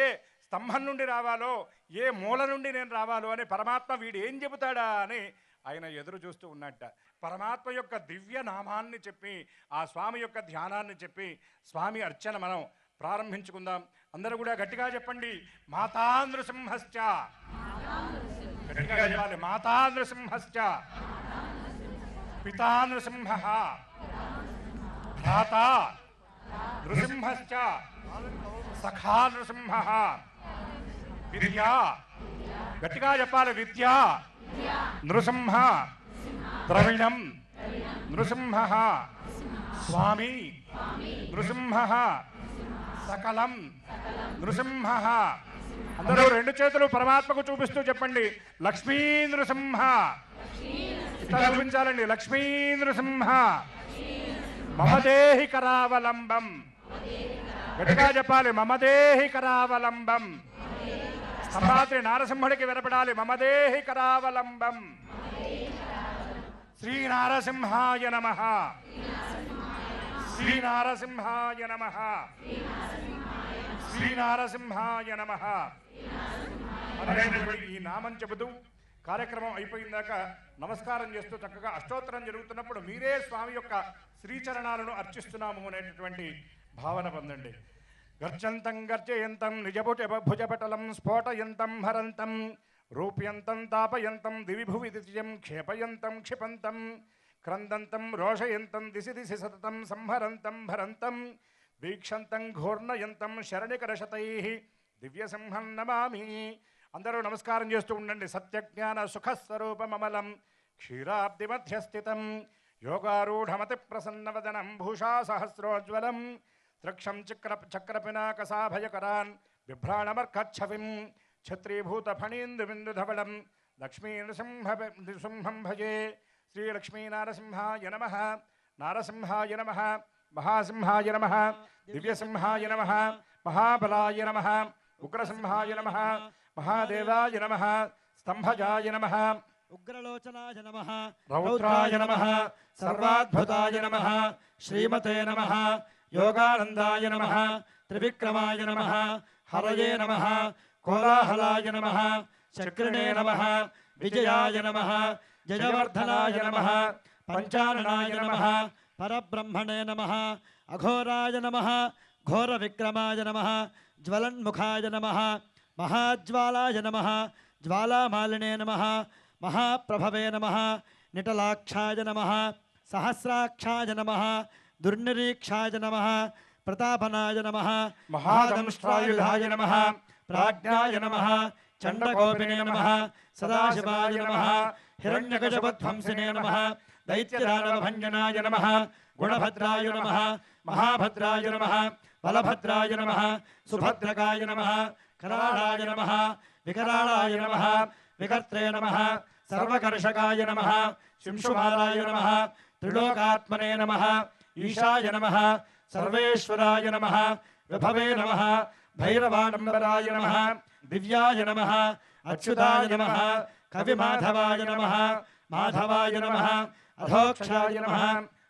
ఏ స్తంభం నుండి రావాలో, ఏ మూల నుండి నేను రావాలో అని పరమాత్మ వీడు ఏం చెబుతాడా అని ఆయన ఎదురు చూస్తూ ఉన్నట్ట. పరమాత్మ యొక్క దివ్య నామాన్ని చెప్పి, ఆ స్వామి యొక్క ధ్యానాన్ని చెప్పి స్వామి అర్చన మనం ప్రారంభించుకుందాం. అందరూ కూడా గట్టిగా చెప్పండి, మాతా నృసింహశ్చ. గట్టిగా చెప్పాలి, మాతా నృసింహశ్చ, పితా నృసింహ, భ్రాతా నృసింహశ్చ, సఖా నృసింహ, విద్య. గట్టిగా చెప్పాలి. విద్య. నృసింహ. ద్రవిణం. నృసింహ. స్వామి. నృసింహ. సకలం. నృసింహ. అందరూ రెండు చేతులు పరమాత్మకు చూపిస్తూ చెప్పండి, లక్ష్మీ నృసింహ. ఇట్లా చూపించాలండి. లక్ష్మీ నృసింహ. మమదేహి కరావలంబం. గట్టిగా చెప్పాలి. మమదేహి కరావలంబం. స్తంభాద్రి నారసింహుడికి వినపడాలి. మమదేహి కరావలంబం. శ్రీ నారసింహాయ నమః. శ్రీ నారసింహాయ నమః. శ్రీ నారసింహాయ నమః అనేటువంటి ఈ నామం చెబుతూ కార్యక్రమం అయిపోయిందాక నమస్కారం చేస్తూ చక్కగా అష్టోత్తరం జరుగుతున్నప్పుడు మీరే స్వామి యొక్క శ్రీచరణాలను అర్చిస్తున్నాము అనేటటువంటి భావన పొందండి. గర్జంతం గర్జయంతం నిజభుజపటలం స్ఫోటయంతం హరంతం రూప్యంతం తాపయంతం దివిభువి దిత్యం క్షేపయంతం క్షిపంతం క్రందంతం రోషయంతం దిశి దిశి సతతం సంహరంతం భరంతం వీక్షంతం ఘోర్ణయంతం శరణికరశతై దివ్యసింహం నమామి. అందరూ నమస్కారం చేస్తూ ఉండండి. సత్యజ్ఞాన సుఖస్వరూపమమలం క్షీరాబ్ది మధ్యస్థితం యోగారూఢమతి ప్రసన్నవదనం భూషా సహస్రోజ్వలం త్రక్షం చక్రపినాకసాభయకరాన్ బిభ్రాణమర్కచ్చవిం ఛత్రీభూత ఫణీందుబిందుధవళం లక్ష్మీ నృసింహం భజే. శ్రీ లక్ష్మీనారసింహాయ నమః. నారసింహాయ నమః. మహాసింహాయ నమః. దివ్యసింహాయ నమః. మహాబలాయ నమః. ఉగ్రసింహాయ నమః. మహాదేవాయ నమః. స్తంభజాయ నమః. ఉగ్రలోచనాయ నమః. రౌద్రాయ నమః. సర్వాద్భుతాయ నమః. శ్రీమతే నమః. యోగానందాయ నమః. త్రివిక్రమాయ నమః. హరయే నమః. కోలాహలాయ నమః. చక్రిణే నమః. విజయాయ నమః. జయవర్ధనాయ నమః. పంచాననాయ నమః. పరబ్రహ్మణే నమః. అఘోరాయ నమః. ఘోర విక్రమాయ నమః. జ్వలన్ముఖాయ నమః. మహాజ్వాలాయ నమః. జ్వాలామాలినే నమః. మహాప్రభవే నమః. నిటలాక్షాయ నమః. సహస్రాక్షాయ నమః. దుర్నిరీక్షాయ నమః. ప్రతాపనాయ నమః. మహాదంష్ట్రాయుధాయ నమః. ప్రాజ్ఞాయ నమః. చండకోపినే నమః. సదాశివాయ నమః. హిరణ్యకశపధ్వంసినే నమః. దైత్యదానవభంజనాయ నమః. గుణభద్రాయ నమః. మహాభద్రాయ నమః. బలభద్రాయ నమః. సుభద్రకాయ నమః. కరాళాయ నమః. వికరాళాయ నమః. వికర్త్రే నమః. సర్వకర్షకాయ నమః. శింశుమాలాయ నమః. త్రిలోకాత్మనే నమః. ఈశాయ నమః. సర్వేశ్వరాయ నమః. విభవే నమః. భైరవాడంబరాయ నమః. దివ్యాయ నమః. అచ్యుతాయ నమః. కవిమాధవాయ నమః. మాధవాయ నమః. అధోక్షాయ నమః.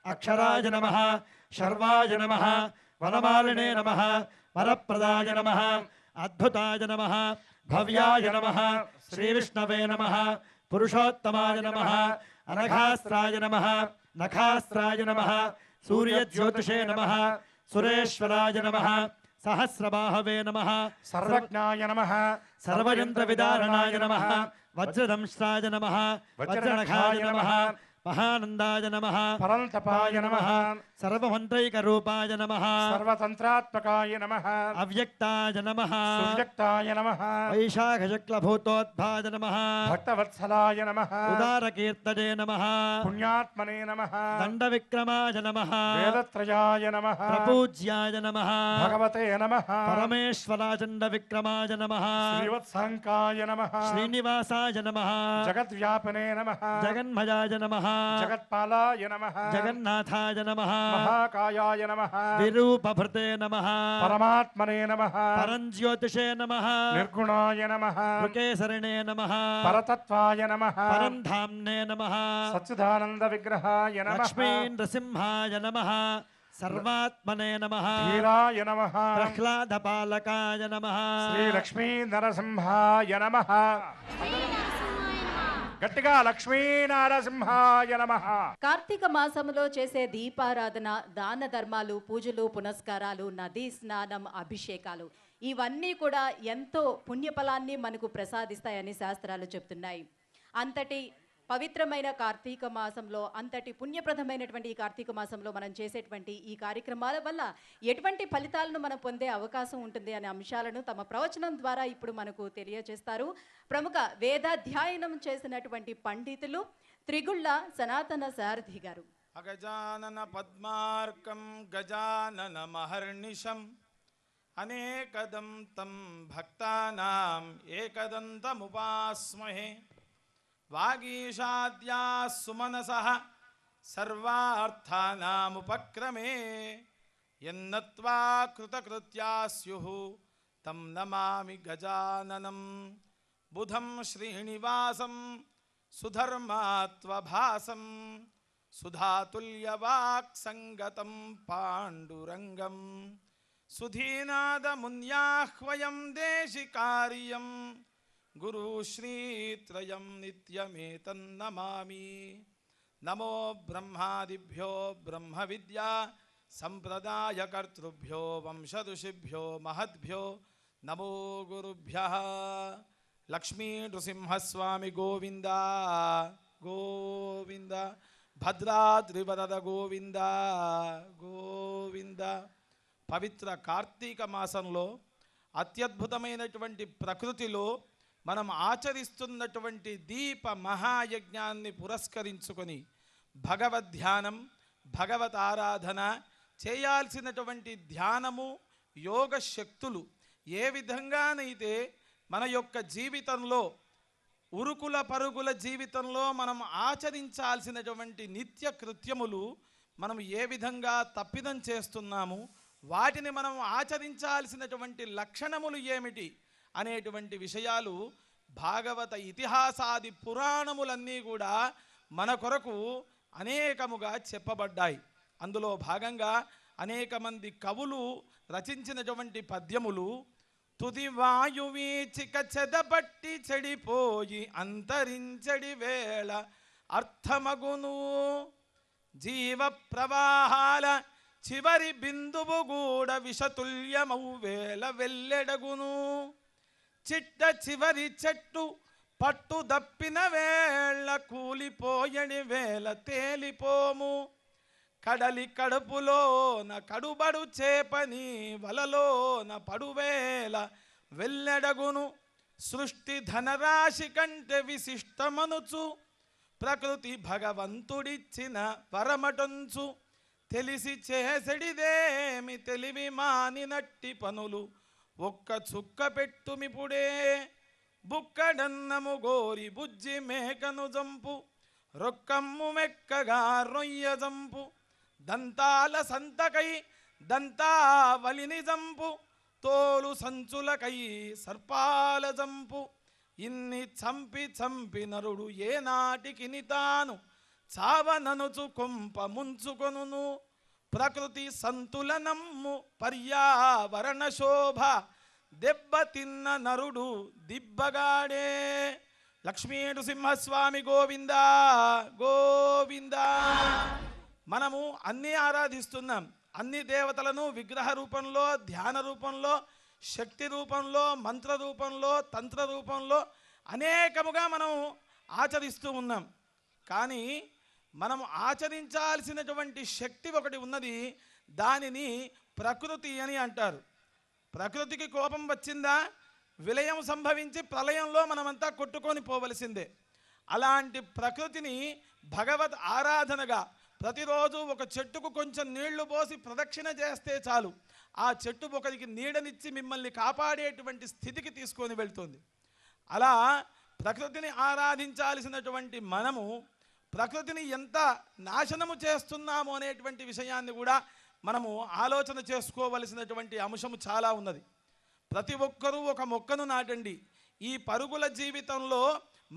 అక్షరాయ నమః. శర్వాయ నమః. వనమాలినే నమః. వరప్రదాయ నమః. అద్భుతాయ నమః. భవ్యాయ నమః. శ్రీవిష్ణవే నమః. పురుషోత్తమాయ నమః. అనఘాస్త్రాయ నమః. నఖాస్త్రాయ నమః. సూర్యజ్యోతిషే నమః. సురేశ్వరాయ నమః. సహస్రబాహవే నమః. సర్వజ్ఞాయ నమః. సర్వయంత్రవిదారణాయ నమః. వజ్రదంష్ట్రాయ నమః. వజ్రనఖాయ నమః. మహానందాయ నమః. పరంతపాయ నమః. సర్వమంత్రైకరూపాయ నమః. సర్వతంత్రాత్మకాయ నమః. అవ్యక్తాయ నమః. సువ్యక్తాయ నమః. వైశాఖశక్లభూతోద్భాయ నమః. భక్తవత్సలాయ నమః. ఉదారకీర్తనే నమః. పుణ్యాత్మనే నమః. దండవిక్రమాయ నమః. వేదత్రయాయ నమః. ప్రపూజ్యాయ నమః. భగవతే నమః. పరమేశ్వరాచండ విక్రమాయ నమః. శ్రీవత్సంకాయ నమః. శ్రీనివాసాయ నమః. జగద్వ్యాపనే నమః. జగన్మయాయ నమః. జగత్పాలాయ నమః. జగన్నాథాయ నమః. మహాకాయాయ నమః. విరూపభృతే నమః. పరమాత్మనే నమః. పరంజ్యోతిషే నమః. నిర్గుణాయ నమః. వృకేసరిణే నమః. పరతత్వాయ నమః. పరంధామ్నే నమః. సచ్చిదానంద విగ్రహాయ నమః. లక్ష్మీ నృసింహాయ నమః. సర్వాత్మనే నమః. ధీరాయ నమః. ప్రహ్లాదపాలకాయ నమః. శ్రీ లక్ష్మీ నరసింహాయ నమః. గట్టిగా లక్ష్మీ నరసింహాయ నమః. కార్తీక మాసములో చేసే దీపారాధన, దాన ధర్మాలు, పూజలు, పునస్కారాలు, నదీ స్నానం, అభిషేకాలు ఇవన్నీ కూడా ఎంతో పుణ్యఫలాన్ని మనకు ప్రసాదిస్తాయని శాస్త్రాలు చెప్తున్నాయి. అంతటి పవిత్రమైన కార్తీక మాసంలో, అంతటి పుణ్యప్రదమైనటువంటి ఈ కార్తీక మాసంలో మనం చేసేటువంటి ఈ కార్యక్రమాల వల్ల ఎటువంటి ఫలితాలను మనం పొందే అవకాశం ఉంటుంది అనే అంశాలను తమ ప్రవచనం ద్వారా ఇప్పుడు మనకు తెలియజేస్తారు ప్రముఖ వేదాధ్యయనం చేసినటువంటి పండితులు త్రిగుళ్ళ సనాతన సారథి గారు. అగజానన పద్మార్కం గజానన మహర్నిశం అనేకదం తం భక్తానాం ఏకదంతముపాస్మహే వాగీషాద్యా సుమనసః సర్వార్థానాముపక్రమే యన్నత్వా కృతకృత్యా స్యుః తం నమామి గజాననం బుధం శ్రీనివాసం సుధర్మాత్వభాసం సుధాతుల్యవాక్సంగతం పాండురంగం సుధీనాదమున్యాహ్వయం దేశికార్యం గురుశ్రీత్రయం నిత్యమేతన్నమామి. నమో బ్రహ్మాదిభ్యో బ్రహ్మ విద్యా సంప్రదాయకర్తృభ్యో వంశఋషిభ్యో మహద్భ్యో నమో గురుభ్యః. లక్ష్మీ నృసింహస్వామి గోవింద గోవింద, భద్రాద్రివరద గోవింద గోవింద. పవిత్ర కార్తీక మాసంలో అత్యద్భుతమైనటువంటి ప్రకృతిలో మనం ఆచరిస్తున్నటువంటి దీప మహాయజ్ఞాన్ని పురస్కరించుకొని భగవద్ధ్యానం, భగవత్ ఆరాధన చేయాల్సినటువంటి ధ్యానము, యోగ శక్తులు ఏ విధంగానైతే మన యొక్క జీవితంలో, ఉరుకుల పరుగుల జీవితంలో మనం ఆచరించాల్సినటువంటి నిత్య కృత్యములు మనం ఏ విధంగా తప్పిదం చేస్తున్నాము, వాటిని మనం ఆచరించాల్సినటువంటి లక్షణములు ఏమిటి అనేటువంటి విషయాలు భాగవత ఇతిహాసాది పురాణములన్నీ కూడా మన కొరకు అనేకముగా చెప్పబడ్డాయి. అందులో భాగంగా అనేక మంది కవులు రచించినటువంటి పద్యములు తుది వాయువీచిక చెదపట్టి చెడిపోయి అంతరించడి వేళ అర్థమగును, జీవ ప్రవాహాల చివరి బిందువు గూడ విషతుల్యమౌ వేళ వెల్లెడగును, చిట్ట చివరి చెట్టు పట్టు దప్పిన వేళ కూలిపోయడి వేళ తేలిపోము, కడలి కడుపులోన కడుబడు చేపని వలలోన పడువేల వెల్లెడగును, సృష్టి ధనరాశి కంటే విశిష్టమనుచు ప్రకృతి భగవంతుడిచ్చిన వరమటంచు, తెలిసి చేసెడిదేమి తెలివి మానినట్టి పనులు ఒక్క చుక్క పెట్టుమిపుడే, బుక్కడన్నము గోరి బుజ్జి మేకను జంపు రొక్కమ్ము మెక్కగా రొయ్య జంపు, దంతాల సంతకై దంతావలిని జంపు తోలు సంచులకై సర్పాల జంపు, ఇన్ని చంపి చంపి నరుడు ఏనాటికి తాను చావననుచు కొంప ముంచుకొనును, ప్రకృతి సంతులనమ్ము పర్యావరణ శోభ దెబ్బతిన్న నరుడు దిబ్బగాడే. లక్ష్మీ నృసింహస్వామి గోవింద గోవింద. మనము అన్నీ ఆరాధిస్తున్నాం, అన్ని దేవతలను విగ్రహ రూపంలో, ధ్యాన రూపంలో, శక్తి రూపంలో, మంత్ర రూపంలో, తంత్ర రూపంలో అనేకముగా మనం ఆచరిస్తూ ఉన్నాం. కానీ మనం ఆచరించాల్సినటువంటి శక్తి ఒకటి ఉన్నది, దానిని ప్రకృతి అని అంటారు. ప్రకృతికి కోపం వచ్చిందా విలయం సంభవించి ప్రళయంలో మనమంతా కొట్టుకొని పోవలసిందే. అలాంటి ప్రకృతిని భగవద్ ఆరాధనగా ప్రతిరోజు ఒక చెట్టుకు కొంచెం నీళ్లు పోసి ప్రదక్షిణ చేస్తే చాలు, ఆ చెట్టు ఒకరికి నీడనిచ్చి మిమ్మల్ని కాపాడేటువంటి స్థితికి తీసుకొని వెళ్తుంది. అలా ప్రకృతిని ఆరాధించాల్సినటువంటి మనము ప్రకృతిని ఎంత నాశనము చేస్తున్నాము అనేటువంటి విషయాన్ని కూడా మనము ఆలోచన చేసుకోవలసినటువంటి అంశము చాలా ఉన్నది. ప్రతి ఒక్కరూ ఒక మొక్కను నాటండి. ఈ పరుగుల జీవితంలో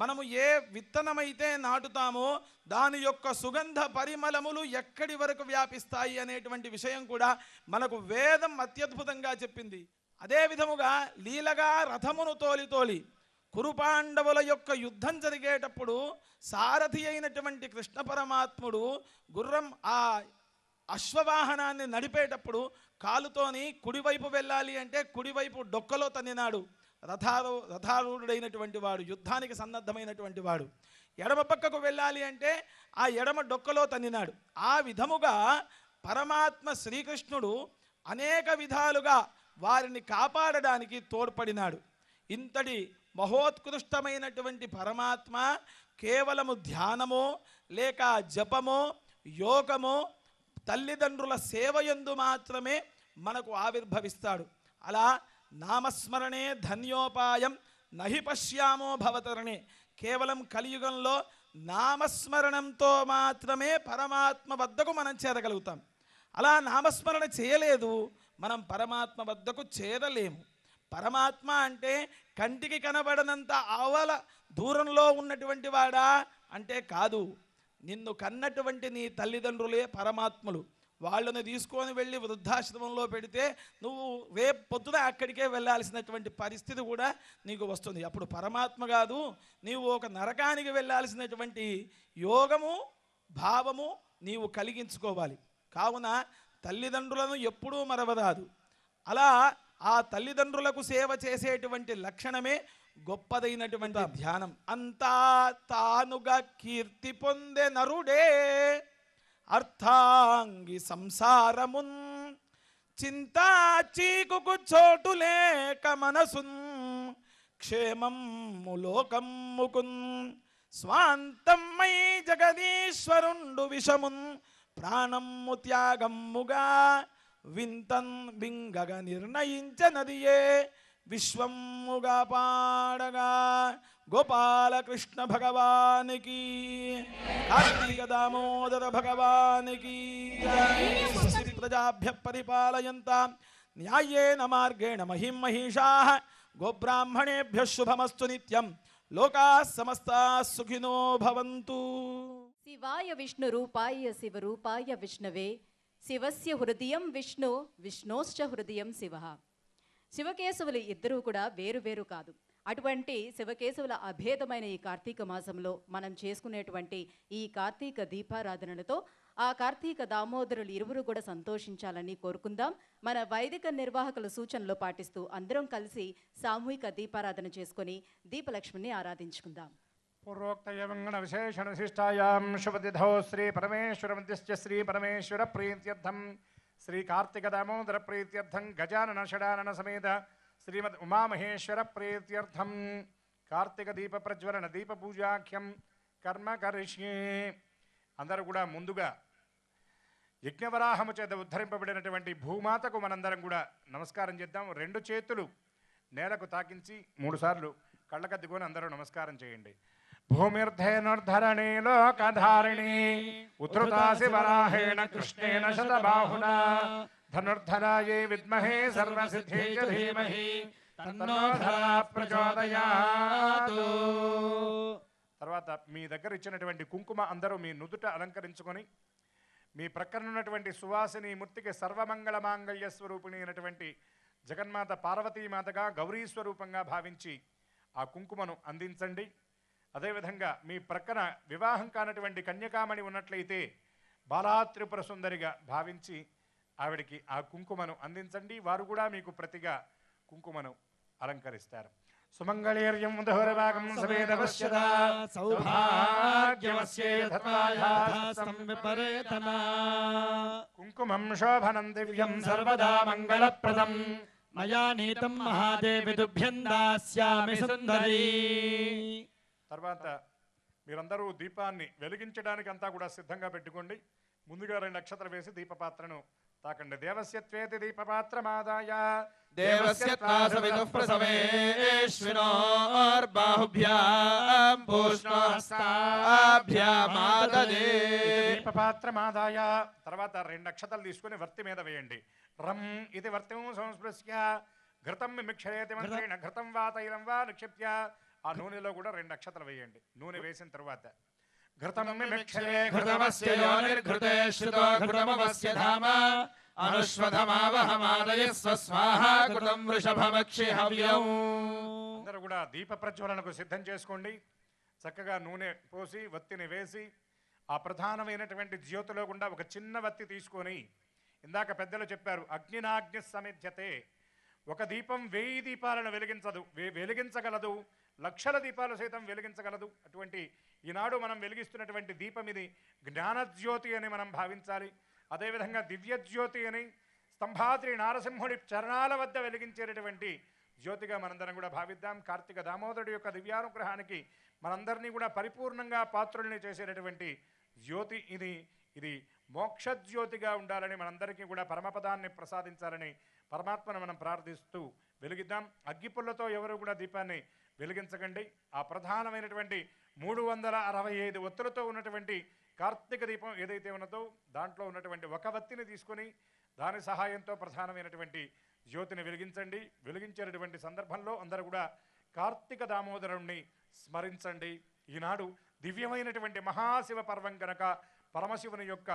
మనము ఏ విత్తనమైతే నాటుతామో దాని యొక్క సుగంధ పరిమళములు ఎక్కడి వరకు వ్యాపిస్తాయి అనేటువంటి విషయం కూడా మనకు వేదం అత్యద్భుతంగా చెప్పింది. అదే విధముగా లీలగా రథమును తోలి కురుపాండవుల యొక్క యుద్ధం జరిగేటప్పుడు సారథి అయినటువంటి కృష్ణ పరమాత్ముడు గుర్రం ఆ అశ్వవాహనాన్ని నడిపేటప్పుడు కాలుతోని కుడివైపు వెళ్ళాలి అంటే కుడివైపు డొక్కలో తన్నినాడు, రథారూఢుడైనటువంటి వాడు, యుద్ధానికి సన్నద్ధమైనటువంటి వాడు. ఎడమ పక్కకు వెళ్ళాలి అంటే ఆ ఎడమ డొక్కలో తన్నినాడు. ఆ విధముగా పరమాత్మ శ్రీకృష్ణుడు అనేక విధాలుగా వారిని కాపాడడానికి తోడ్పడినాడు. ఇంతటి మహోత్కృష్టమైనటువంటి పరమాత్మ కేవలము ధ్యానమో లేక జపమో యోగమో తల్లిదండ్రుల సేవయందు మాత్రమే మనకు ఆవిర్భవిస్తాడు. అలా నామస్మరణే ధన్యోపాయం నహి పశ్యామో భవతరణే. కేవలం కలియుగంలో నామస్మరణంతో మాత్రమే పరమాత్మ వద్దకు మనం చేరగలుగుతాం. అలా నామస్మరణ చేయలేదు, మనం పరమాత్మ వద్దకు చేరలేము. పరమాత్మ అంటే కంటికి కనబడనంత ఆవల దూరంలో ఉన్నటువంటి వాడా అంటే కాదు. నిన్ను కన్నటువంటి నీ తల్లిదండ్రులే పరమాత్ములు. వాళ్ళని తీసుకొని వెళ్ళి వృద్ధాశ్రమంలో పెడితే నువ్వు రేపు పొద్దున అక్కడికే వెళ్ళాల్సినటువంటి పరిస్థితి కూడా నీకు వస్తుంది. అప్పుడు పరమాత్మ కాదు, నీవు ఒక నరకానికి వెళ్ళాల్సినటువంటి యోగము భావము నీవు కలిగించుకోవాలి. కావున తల్లిదండ్రులను ఎప్పుడూ మరవరాదు. అలా ఆ తల్లిదండ్రులకు సేవ చేసేటువంటి లక్షణమే గొప్పదైనటువంటి ధ్యానం. అంతా తానుగా కీర్తి పొందే నరుడే అర్థాంగి సంసారమున్ చింతా చీకుకు చోటు లేక మనసున్ క్షేమము లోకమ్ముకున్ స్వాంతమ్మై జగదీశ్వరుండు విషమున్ ప్రాణమ్ము త్యాగమ్ముగా వింతన్ బింగగ నిర్ణయించనదియే విశ్వముగా పాడగా గోపాలకృష్ణ భగవానికి కార్తీక దామోదర భగవానికి ప్రజాభ్య పరిపాలయంతాం న్యాయేన మార్గేణ మహిం మహిషాః గోబ్రాహ్మణేభ్యః శుభమస్తు నిత్యం లోకాః సమస్తాః సుఖినో భవంతు. శివాయ విష్ణు రూపాయ శివరూపాయ విష్ణవే శివస్య హృదయం విష్ణు విష్ణోశ్చ హృదయం శివ. శివకేశవులు ఇద్దరూ కూడా వేరు వేరు కాదు. అటువంటి శివకేశవుల అభేదమైన ఈ కార్తీక మాసంలో మనం చేసుకునేటువంటి ఈ కార్తీక దీపారాధనలతో ఆ కార్తీక దామోదరులు ఇరువురు కూడా సంతోషించాలని కోరుకుందాం. మన వైదిక నిర్వాహకుల సూచనలు పాటిస్తూ అందరం కలిసి సామూహిక దీపారాధన చేసుకొని దీపలక్ష్మిని ఆరాధించుకుందాం. పూర్వోక్త యవంగణ విశేషణ శిష్టాయాం శుభతిథౌ శ్రీ పరమేశ్వర మధ్యస్య శ్రీ పరమేశ్వర ప్రీత్యర్థం శ్రీ కార్తిక దామోదర ప్రీత్యర్థం గజానన షడానన సమేత శ్రీమద్ ఉమామహేశ్వర ప్రీత్యర్థం కార్తిక దీప ప్రజ్వలన దీప పూజాఖ్యం కర్మ కరిష్యే. అందరూ కూడా ముందుగా యజ్ఞవరాహము చేత ఉద్ధరింపబడినటువంటి భూమాతకు మనందరం కూడా నమస్కారం చేద్దాం. రెండు చేతులు నేలకు తాకించి 3 సార్లు కళ్ళకద్దుకొని అందరూ నమస్కారం చేయండి. భూమిర్ధేనుర్ధరణీ లోకధారిణీ ఉద్ధృతాసి వరాహేణ కృష్ణేన శతబాహునా ధనుర్ధరాయే విద్మహే సర్వసిద్ధే చ ధీమహి తన్నో ధరా ప్రచోదయాతు. తర్వాత మీ దగ్గర ఇచ్చినటువంటి కుంకుమ అందరూ మీ నుదుట అలంకరించుకొని మీ ప్రక్కన ఉన్నటువంటి సువాసిని మూర్తికి సర్వమంగళ మాంగళ్య స్వరూపిణి అయినటువంటి జగన్మాత పార్వతీమాతగా గౌరీ స్వరూపంగా భావించి ఆ కుంకుమను అందించండి. అదేవిధంగా మీ ప్రక్కన వివాహం కానటువంటి కన్యకామణి ఉన్నట్లయితే బాలాత్రిపుర సుందరిగా భావించి ఆవిడికి ఆ కుంకుమను అందించండి. వారు కూడా మీకు ప్రతిగా కుంకుమను అలంకరిస్తారు. సుమంగళీర్యం దహురభాగం సమేతవశ్యత సౌభాగ్యవస్యేధర్మాయాస్తం విపరేతనా కుంకుమం శోభనం దివ్యం సర్వదా మంగళప్రదం మయా నీతం మహాదేవి తుభ్యం దాస్యామి సుందరీ. తర్వాత మీరందరూ దీపాన్ని వెలిగించడానికి అంతా కూడా సిద్ధంగా పెట్టుకోండి. ముందుగా 2 అక్షతలు వేసి దీపపాత్రను తాకండి. దేవస్యత్వేతి దీపపాత్రమాదాయ దేవస్య త్వాసవిదుః ప్రసవేశ్వినోర్బాహుభ్యాం పూష్ణోహస్తాభ్యామాదదే. దీపపాత్రమాదాయ. తర్వాత 2 అక్షతలు తీసుకుని వర్తి మీద వేయండి. రం ఇది వర్తం సంస్పృశ్య ఘృతం మిక్షరేతి మంత్రేణ ఘృతం వా తైలం వా నిక్షిప్య. ఆ నూనెలో కూడా 2 అక్షతలు వేయండి. నూనె వేసిన తర్వాత ఘృతం మిక్షరే ఘృతమస్య యోనిర్ఘృతే శ్రుతో ఘృతమవస్య ధామ అనుష్వధమావహమాదయస్వ స్వాహా ఘృతం వృషభమక్షి హవ్యం. అందరూ కూడా దీప ప్రజ్వలనకు సిద్ధం చేసుకోండి. చక్కగా నూనె పోసి వత్తిని వేసి ఆ ప్రధానమైనటువంటి జ్యోతిలో గుండా ఒక చిన్న వత్తి తీసుకొని, ఇందాక పెద్దలు చెప్పారు అగ్నినాగ్ని సమిధ్యతే, ఒక దీపం 1000 దీపాలను వెలిగించగలదు, లక్షల దీపాలు సైతం వెలిగించగలదు. అటువంటి ఈనాడు మనం వెలిగిస్తున్నటువంటి దీపం ఇది జ్ఞానజ్యోతి అని మనం భావించాలి. అదేవిధంగా దివ్యజ్యోతి అని స్తంభాద్రి నారసింహుడి చరణాల వద్ద వెలిగించేటటువంటి జ్యోతిగా మనందరం కూడా భావిద్దాం. కార్తీక దామోదరుడి యొక్క దివ్యానుగ్రహానికి మనందరినీ కూడా పరిపూర్ణంగా పాత్రుల్ని చేసేటటువంటి జ్యోతి ఇది మోక్షజ్యోతిగా ఉండాలని, మనందరికీ కూడా పరమపదాన్ని ప్రసాదించాలని పరమాత్మను మనం ప్రార్థిస్తూ వెలిగిద్దాం. అగ్గిపుల్లతో ఎవరు కూడా దీపాన్ని వెలిగించకండి. ఆ ప్రధానమైనటువంటి 365 ఒత్తులతో ఉన్నటువంటి కార్తీక దీపం ఏదైతే ఉన్నదో దాంట్లో ఉన్నటువంటి ఒక వత్తిని తీసుకొని దాని సహాయంతో ప్రధానమైనటువంటి జ్యోతిని వెలిగించండి. వెలిగించేటటువంటి సందర్భంలో అందరూ కూడా కార్తీక దామోదరుణ్ణి స్మరించండి. ఈనాడు దివ్యమైనటువంటి మహాశివ పర్వం కనుక పరమశివుని యొక్క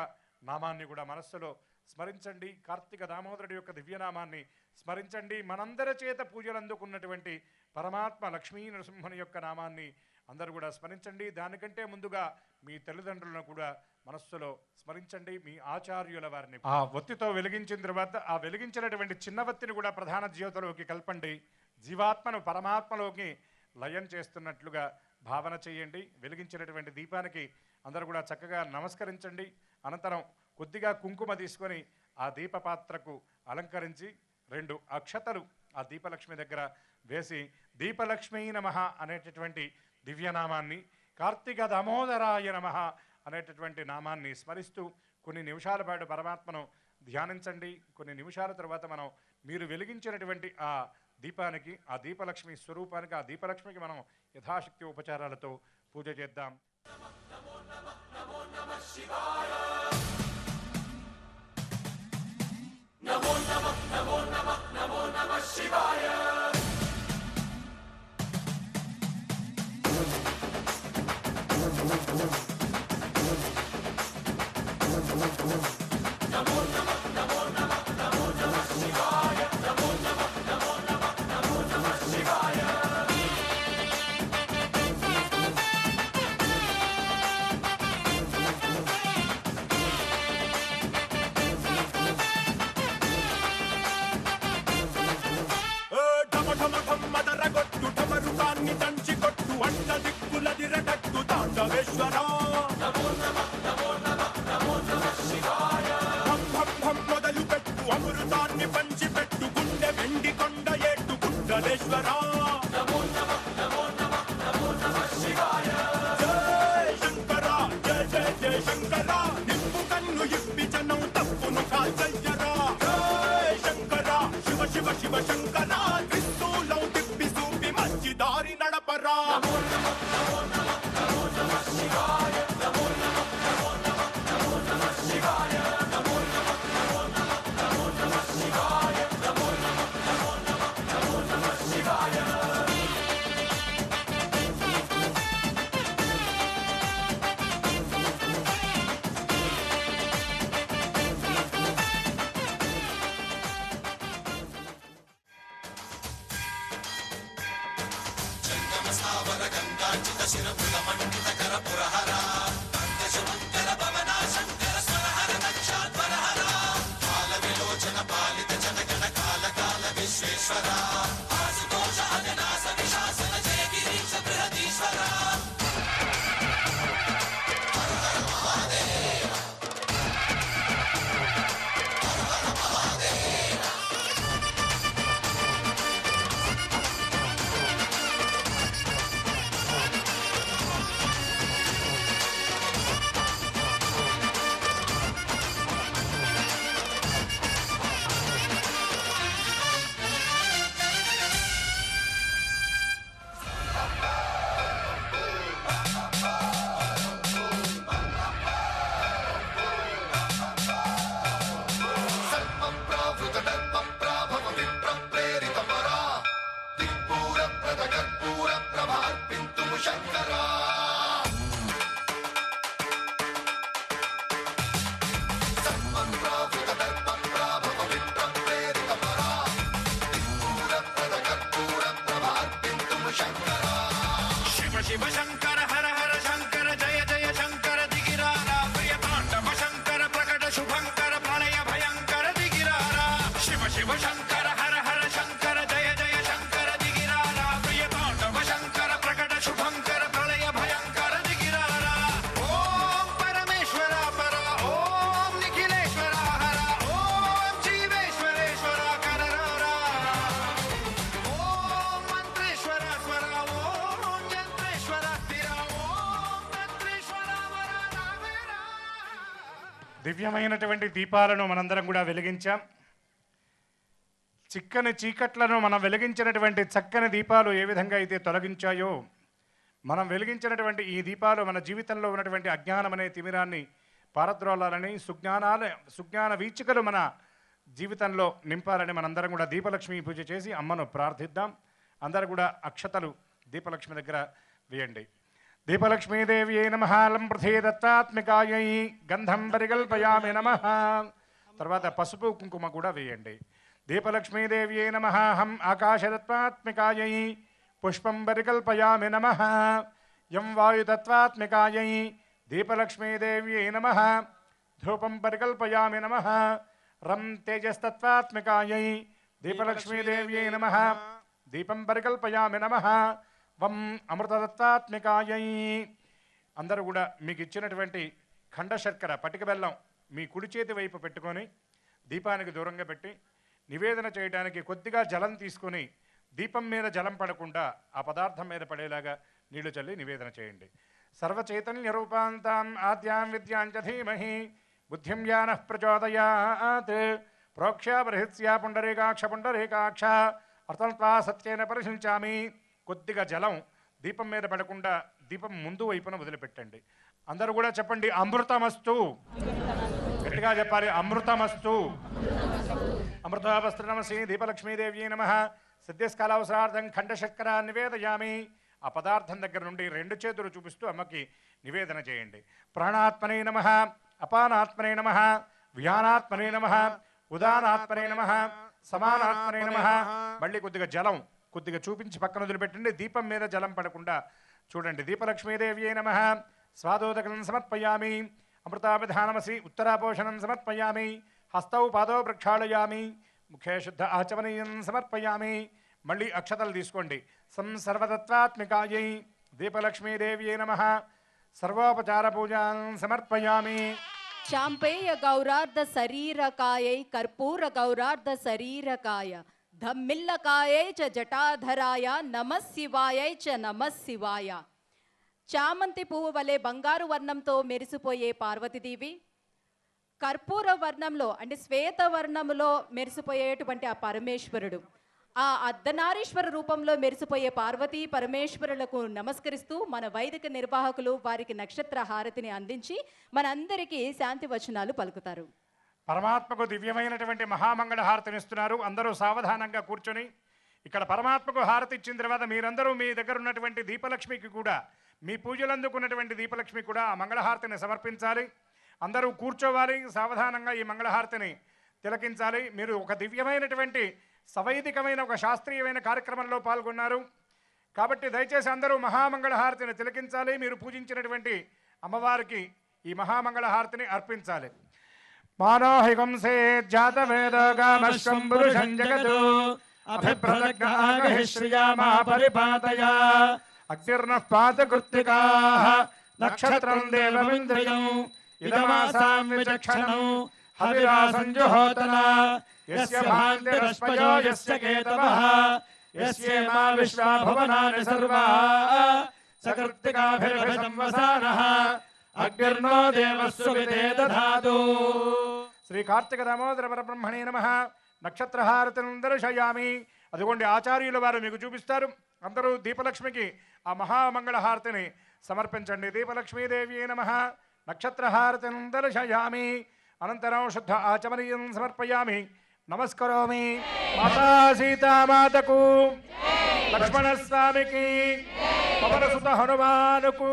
నామాన్ని కూడా మనస్సులో స్మరించండి. కార్తీక దామోదరుడి యొక్క దివ్యనామాన్ని స్మరించండి. మనందరి చేత పూజలు అందుకున్నటువంటి పరమాత్మ లక్ష్మీ నరసింహుని యొక్క నామాన్ని అందరూ కూడా స్మరించండి. దానికంటే ముందుగా మీ తల్లిదండ్రులను కూడా మనస్సులో స్మరించండి. మీ ఆచార్యుల వారిని ఆ ఒత్తితో వెలిగించిన తర్వాత ఆ వెలిగించినటువంటి చిన్న వత్తిని కూడా ప్రధాన జ్యోతిలోకి కలపండి. జీవాత్మను పరమాత్మలోకి లయం చేస్తున్నట్లుగా భావన చేయండి. వెలిగించినటువంటి దీపానికి అందరూ కూడా చక్కగా నమస్కరించండి. అనంతరం కొద్దిగా కుంకుమ తీసుకొని ఆ దీపపాత్రకు అలంకరించి 2 అక్షతలు ఆ దీపలక్ష్మి దగ్గర వేసి దీపలక్ష్మీ నమః అనేటటువంటి దివ్యనామాన్ని, కార్తీక దామోదరాయ నమః అనేటటువంటి నామాన్ని స్మరిస్తూ కొన్ని నిమిషాల పాటు పరమాత్మను ధ్యానించండి. కొన్ని నిమిషాల తర్వాత మనం మీరు వెలిగించినటువంటి ఆ దీపానికి, ఆ దీపలక్ష్మి స్వరూపానికి, ఆ దీపలక్ష్మికి మనం యథాశక్తి ఉపచారాలతో పూజ చేద్దాం. నమో నమః నమో నమః నమో నమః శివాయ. నమో నమః నమో నమః నమో నమః శివాయ. నమో నమః నమో నమః నమో నమః శివాయ. మదరగొట్టు టమరుకాన్ని దంచి కొట్టు అంట దిక్కులదిరగట్టు తాండవేశ్వరా. నమో నమః నమో నమః నమో నమః శివాయ. భం భం భం మొదలు పెట్టు అమృతాన్ని పంచి పెట్టు గుండె వెండి కొండ ఏట్టు గుండలేశ్వరా. నమో నమః నమో నమః నమో నమః శివాయ. జయ శంకర జయ జయ జయ శంకర నిప్పు కన్ను ఇప్పి జనం తప్పును కాల్చయ్యరా. జయ శంకర శివ శివ శివ శంకర త్రిశూలం తిప్పి చూపి మంచి దారి నడపరా. నమో నమః నమో నమః నమో నమః శివాయ. నమో నమః నమో నమః నమో నమః శివాయ. నమో నమః నమో నమః నమో నమః శివాయ. నమో నమః నమో నమః నమో నమః శివాయ. శివ శంకర హర హర శంకర జయ జయ శంకర దిగిరారా. ప్రియ తాండవ శంకర ప్రకట శుభంకర ప్రళయ భయంకర దిగిరారా. శివ శివ దివ్యమైనటువంటి దీపాలను మనందరం కూడా వెలిగించాం. చిక్కని చీకట్లను మనం వెలిగించినటువంటి చక్కని దీపాలు ఏ విధంగా అయితే తొలగించాయో, మనం వెలిగించినటువంటి ఈ దీపాలు మన జీవితంలో ఉన్నటువంటి అజ్ఞానం అనే తిమిరాన్ని పారద్రోలాలని, సుజ్ఞాన వీచికలు మన జీవితంలో నింపాలని మనందరం కూడా దీపలక్ష్మి పూజ చేసి అమ్మను ప్రార్థిద్దాం. అందరూ కూడా అక్షతలు దీపలక్ష్మి దగ్గర వేయండి. దీపలక్ష్మీదేవ్యై నమః లం పృథ్వీదత్తాత్మికాయై గంధం పరికల్పయామి నమః. తర్వాత పసుపు కుంకుమ కూడా వేయండి. దీపలక్ష్మీదేవ్యై నమః హం ఆకాశతత్వాత్మికాయై పుష్పం పరికల్పయామి నమః. యం వాయుతత్వాత్మికాయై దీపలక్ష్మీదేవ్యై నమః ధూపం పరికల్పయామి నమః. రం తేజస్తత్వాత్మికాయై దీపలక్ష్మీదేవ్యై నమః దీపం పరికల్పయామి నమః. వం అమృతదత్తాత్మికాయై. అందరూ కూడా మీకు ఇచ్చినటువంటి ఖండ శర్కర పటిక బెల్లం మీ కుడి చేతి వైపు పెట్టుకొని దీపానికి దూరంగా పెట్టి నివేదన చేయడానికి కొద్దిగా జలం తీసుకొని దీపం మీద జలం పడకుండా ఆ పదార్థం మీద పడేలాగా నీళ్లు చల్లి నివేదన చేయండి. సర్వచైతన్య రూపాంతాం ఆద్యాం విద్యాంచ ధీమహి బుద్ధిం యానః ప్రచోదయాత్. ప్రోక్ష్యాపరిహిత్స్యా పుండరీకాక్ష పుండరీకాక్ష అర్థంత్వా సత్యేన పరిశించామి. కొద్దిగా జలం దీపం మీద పడకుండా దీపం ముందు వైపున వదిలిపెట్టండి. అందరూ కూడా చెప్పండి అమృతమస్తు. గట్టిగా చెప్పాలి అమృతమస్తు. అమృతావస్త్రనమసి దీపలక్ష్మీదేవ్యై నమః. సిద్ధిస్కాలావసరార్థం ఖండశర్కర నివేదయామి. ఆ పదార్థం దగ్గర నుండి రెండు చేతులు చూపిస్తూ అమ్మకి నివేదన చేయండి. ప్రాణాత్మనే నమః, అపానాత్మనే నమః, వ్యానాత్మనే నమః, ఉదానాత్మనే నమః, సమానాత్మనే నమః. మళ్ళీ కొద్దిగా జలం కొద్దిగా చూపించి పక్కన వదిలిపెట్టండి. దీపం మీద జలం పడకుండా చూడండి. దీపలక్ష్మీదేవ్యై నమః స్వాదోదకం సమర్పయామి. అమృతాభిధానమసి ఉత్తరాపోషణం సమర్పయామి. హస్తౌ పాదౌ ప్రక్షాళయామి. ముఖే శుద్ధ ఆచమనీయం సమర్పయామి. మళ్ళీ అక్షతలు తీసుకోండి. సర్వతత్వాత్మికాయై దీపలక్ష్మీదేవ్యై నమః సర్వోపచార పూజాం సమర్పయామి. చాంపేయ గౌరార్ధ శరీరకాయై కర్పూర గౌరార్ధ శరీరకాయ ధమ్మిల్లకాయై చ జటాధరాయ నమః శివాయై చ నమః శివాయ. చామంతి పువ్వు వలె బంగారు వర్ణంతో మెరిసిపోయే పార్వతీదేవి, కర్పూర వర్ణంలో అంటే శ్వేత వర్ణములో మెరిసిపోయేటువంటి ఆ పరమేశ్వరుడు, ఆ అర్ధనారీశ్వర రూపంలో మెరిసిపోయే పార్వతీ పరమేశ్వరులకు నమస్కరిస్తూ మన వైదిక నిర్వాహకులు వారికి నక్షత్ర హారతిని అందించి మనందరికీ శాంతి వచనాలు పలుకుతారు. పరమాత్మకు దివ్యమైనటువంటి మహామంగళ హారతినిస్తున్నారు. అందరూ సావధానంగా కూర్చొని ఇక్కడ పరమాత్మకు హారతి ఇచ్చిన తర్వాత మీరందరూ మీ దగ్గర ఉన్నటువంటి దీపలక్ష్మికి కూడా, మీ పూజలు అందుకున్నటువంటి దీపలక్ష్మి కూడా ఆ మంగళహారతిని సమర్పించాలి. అందరూ కూర్చోవాలి, సావధానంగా ఈ మంగళహారతిని తిలకించాలి. మీరు ఒక దివ్యమైనటువంటి సవైదికమైన ఒక శాస్త్రీయమైన కార్యక్రమంలో పాల్గొన్నారు కాబట్టి దయచేసి అందరూ మహామంగళహారతిని తిలకించాలి. మీరు పూజించినటువంటి అమ్మవారికి ఈ మహామంగళహారతిని అర్పించాలి. మానోహికంసే జాతవేదోగామశ్వం పురుషం జగతు అభిప్రదగ్నాగహిశ్రియామా పరిపాతయా. అగ్నిర్నః పాతకృత్తికాః నక్షత్రం దేవమింద్రియం ఇదమాసాం విచక్షణం హవిరాసం జుహోతనా. యస్య భాంతిరస్పయో యస్య కేతవః యస్యేమా విశ్వా భువనాని సర్వా సకృత్తికాభిర్భిసంవసానః అగ్నిర్నో దేవస్సువితే దధాతు. శ్రీ కార్తిక దామోదర పరబ్రహ్మణే నమః. నక్షత్రహారతిని దర్శయామి. అదిగోండి ఆచార్యుల వారు మీకు చూపిస్తారు. అందరూ దీపలక్ష్మికి ఆ మహామంగళహారతిని సమర్పించండి. దీపలక్ష్మీదేవ్యై నమః నక్షత్రహారతిని దర్శయామి. అనంతరం శుద్ధ ఆచమనీయం సమర్పయామి. నమస్కరోమి. మాతా సీతామాతకు, లక్ష్మణస్వామికి, పవనసుత హనుమానుకు,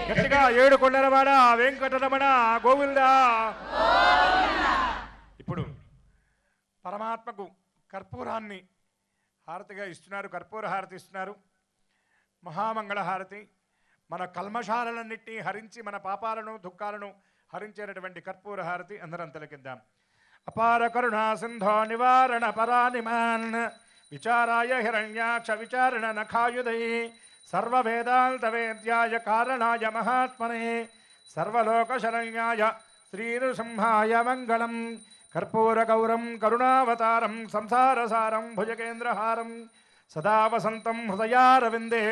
గట్టిగా ఏడు కొండలవాడ వెంకటరమణ గోవిందా. ఇప్పుడు పరమాత్మకు కర్పూరాన్ని హారతిగా ఇస్తున్నారు. కర్పూర హారతి ఇస్తున్నారు. మహామంగళ హారతి మన కల్మషాలన్నింటినీ హరించి మన పాపాలను దుఃఖాలను హరించేటటువంటి కర్పూర హారతి అందరం తిలకిద్దాం. అపార కరుణా సింధో నివారణ పరానిమాన్ విచారాయ హిరణ్యాక్ష విచారణ నఖాయుధై సర్వవేదాంత వేద్యాయ కారణాయ మహాత్మనే సర్వలోకశరణ్యాయ శ్రీనృసింహాయ మంగళం. కర్పూర గౌరం కరుణావతారం సంసారసారం భుజగేంద్రహారం సదా వసంతం హృదయారవిందే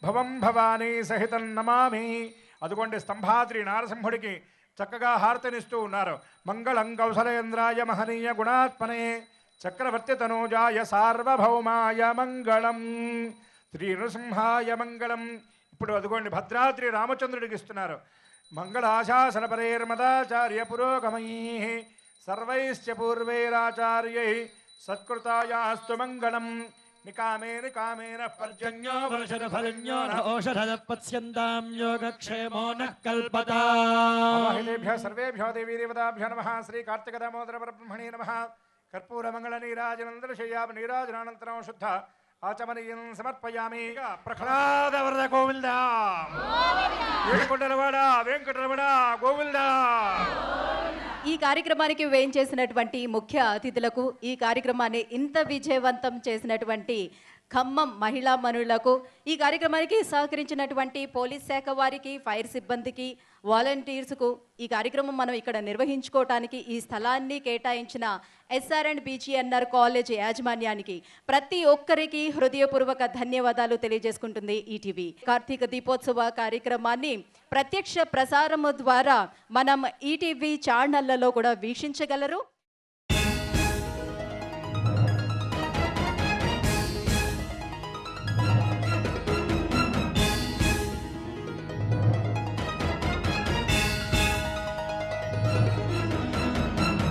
భవం భవానీ సహితం నమామి. అదుగోండి స్తంభాద్రి నారసింహుడికి చక్కగా హారతినిస్తూ ఉన్నారు. మంగళం కౌసలేంద్రాయ మహనీయ గుణాత్మనే చక్రవర్తి తనూజాయ సార్వభౌమాయ మంగళం, శ్రీ నృసింహాయ మంగళం. ఇప్పుడు అదిగోండి భద్రాద్రి రామచంద్రుడికి ఇస్తున్నారు. మంగళాశాసన పరేర్మదాచార్య పురోగమై సర్వైశ్చ పూర్వైరాచార్యై సత్కృతాయాస్తు మంగళం. నికామే నికామేన పర్జన్యో వర్షద ఫలన్యో న ఓషధ పత్స్యంతాం యోగక్షేమో న కల్పతా. మహిళేభ్యः సర్వేభ్యో దేవీ దేవతాభ్యో నమః. శ్రీ కార్తిక దామోదర పరబ్రహ్మణే నమః. కర్పూర మంగళ నీరాజనందర శయ్యాప నీరాజనానంతరం శుద్ధ ఆచమనీయం సమర్పయామి. ప్రహ్లాద వరద గోవింద, ఏడుకొండలవాడ వెంకటరమణ గోవింద. ఈ కార్యక్రమానికి వేయించేసినటువంటి ముఖ్య అతిథులకు, ఈ కార్యక్రమాన్ని ఇంత విజయవంతం చేసినటువంటి ఖమ్మం మహిళా మనులకు, ఈ కార్యక్రమానికి సహకరించినటువంటి పోలీస్ శాఖ వారికి, ఫైర్ సిబ్బందికి, వాలంటీర్స్కు, ఈ కార్యక్రమం మనం ఇక్కడ నిర్వహించుకోవటానికి ఈ స్థలాన్ని కేటాయించిన SR&BGNR కాలేజ్ యాజమాన్యానికి ప్రతి ఒక్కరికి హృదయపూర్వక ధన్యవాదాలు తెలియజేసుకుంటుంది ఈటీవీ. కార్తీక దీపోత్సవ కార్యక్రమాన్ని ప్రత్యక్ష ప్రసారము ద్వారా మనం ఈటీవీ ఛానళ్లలో కూడా వీక్షించగలరు.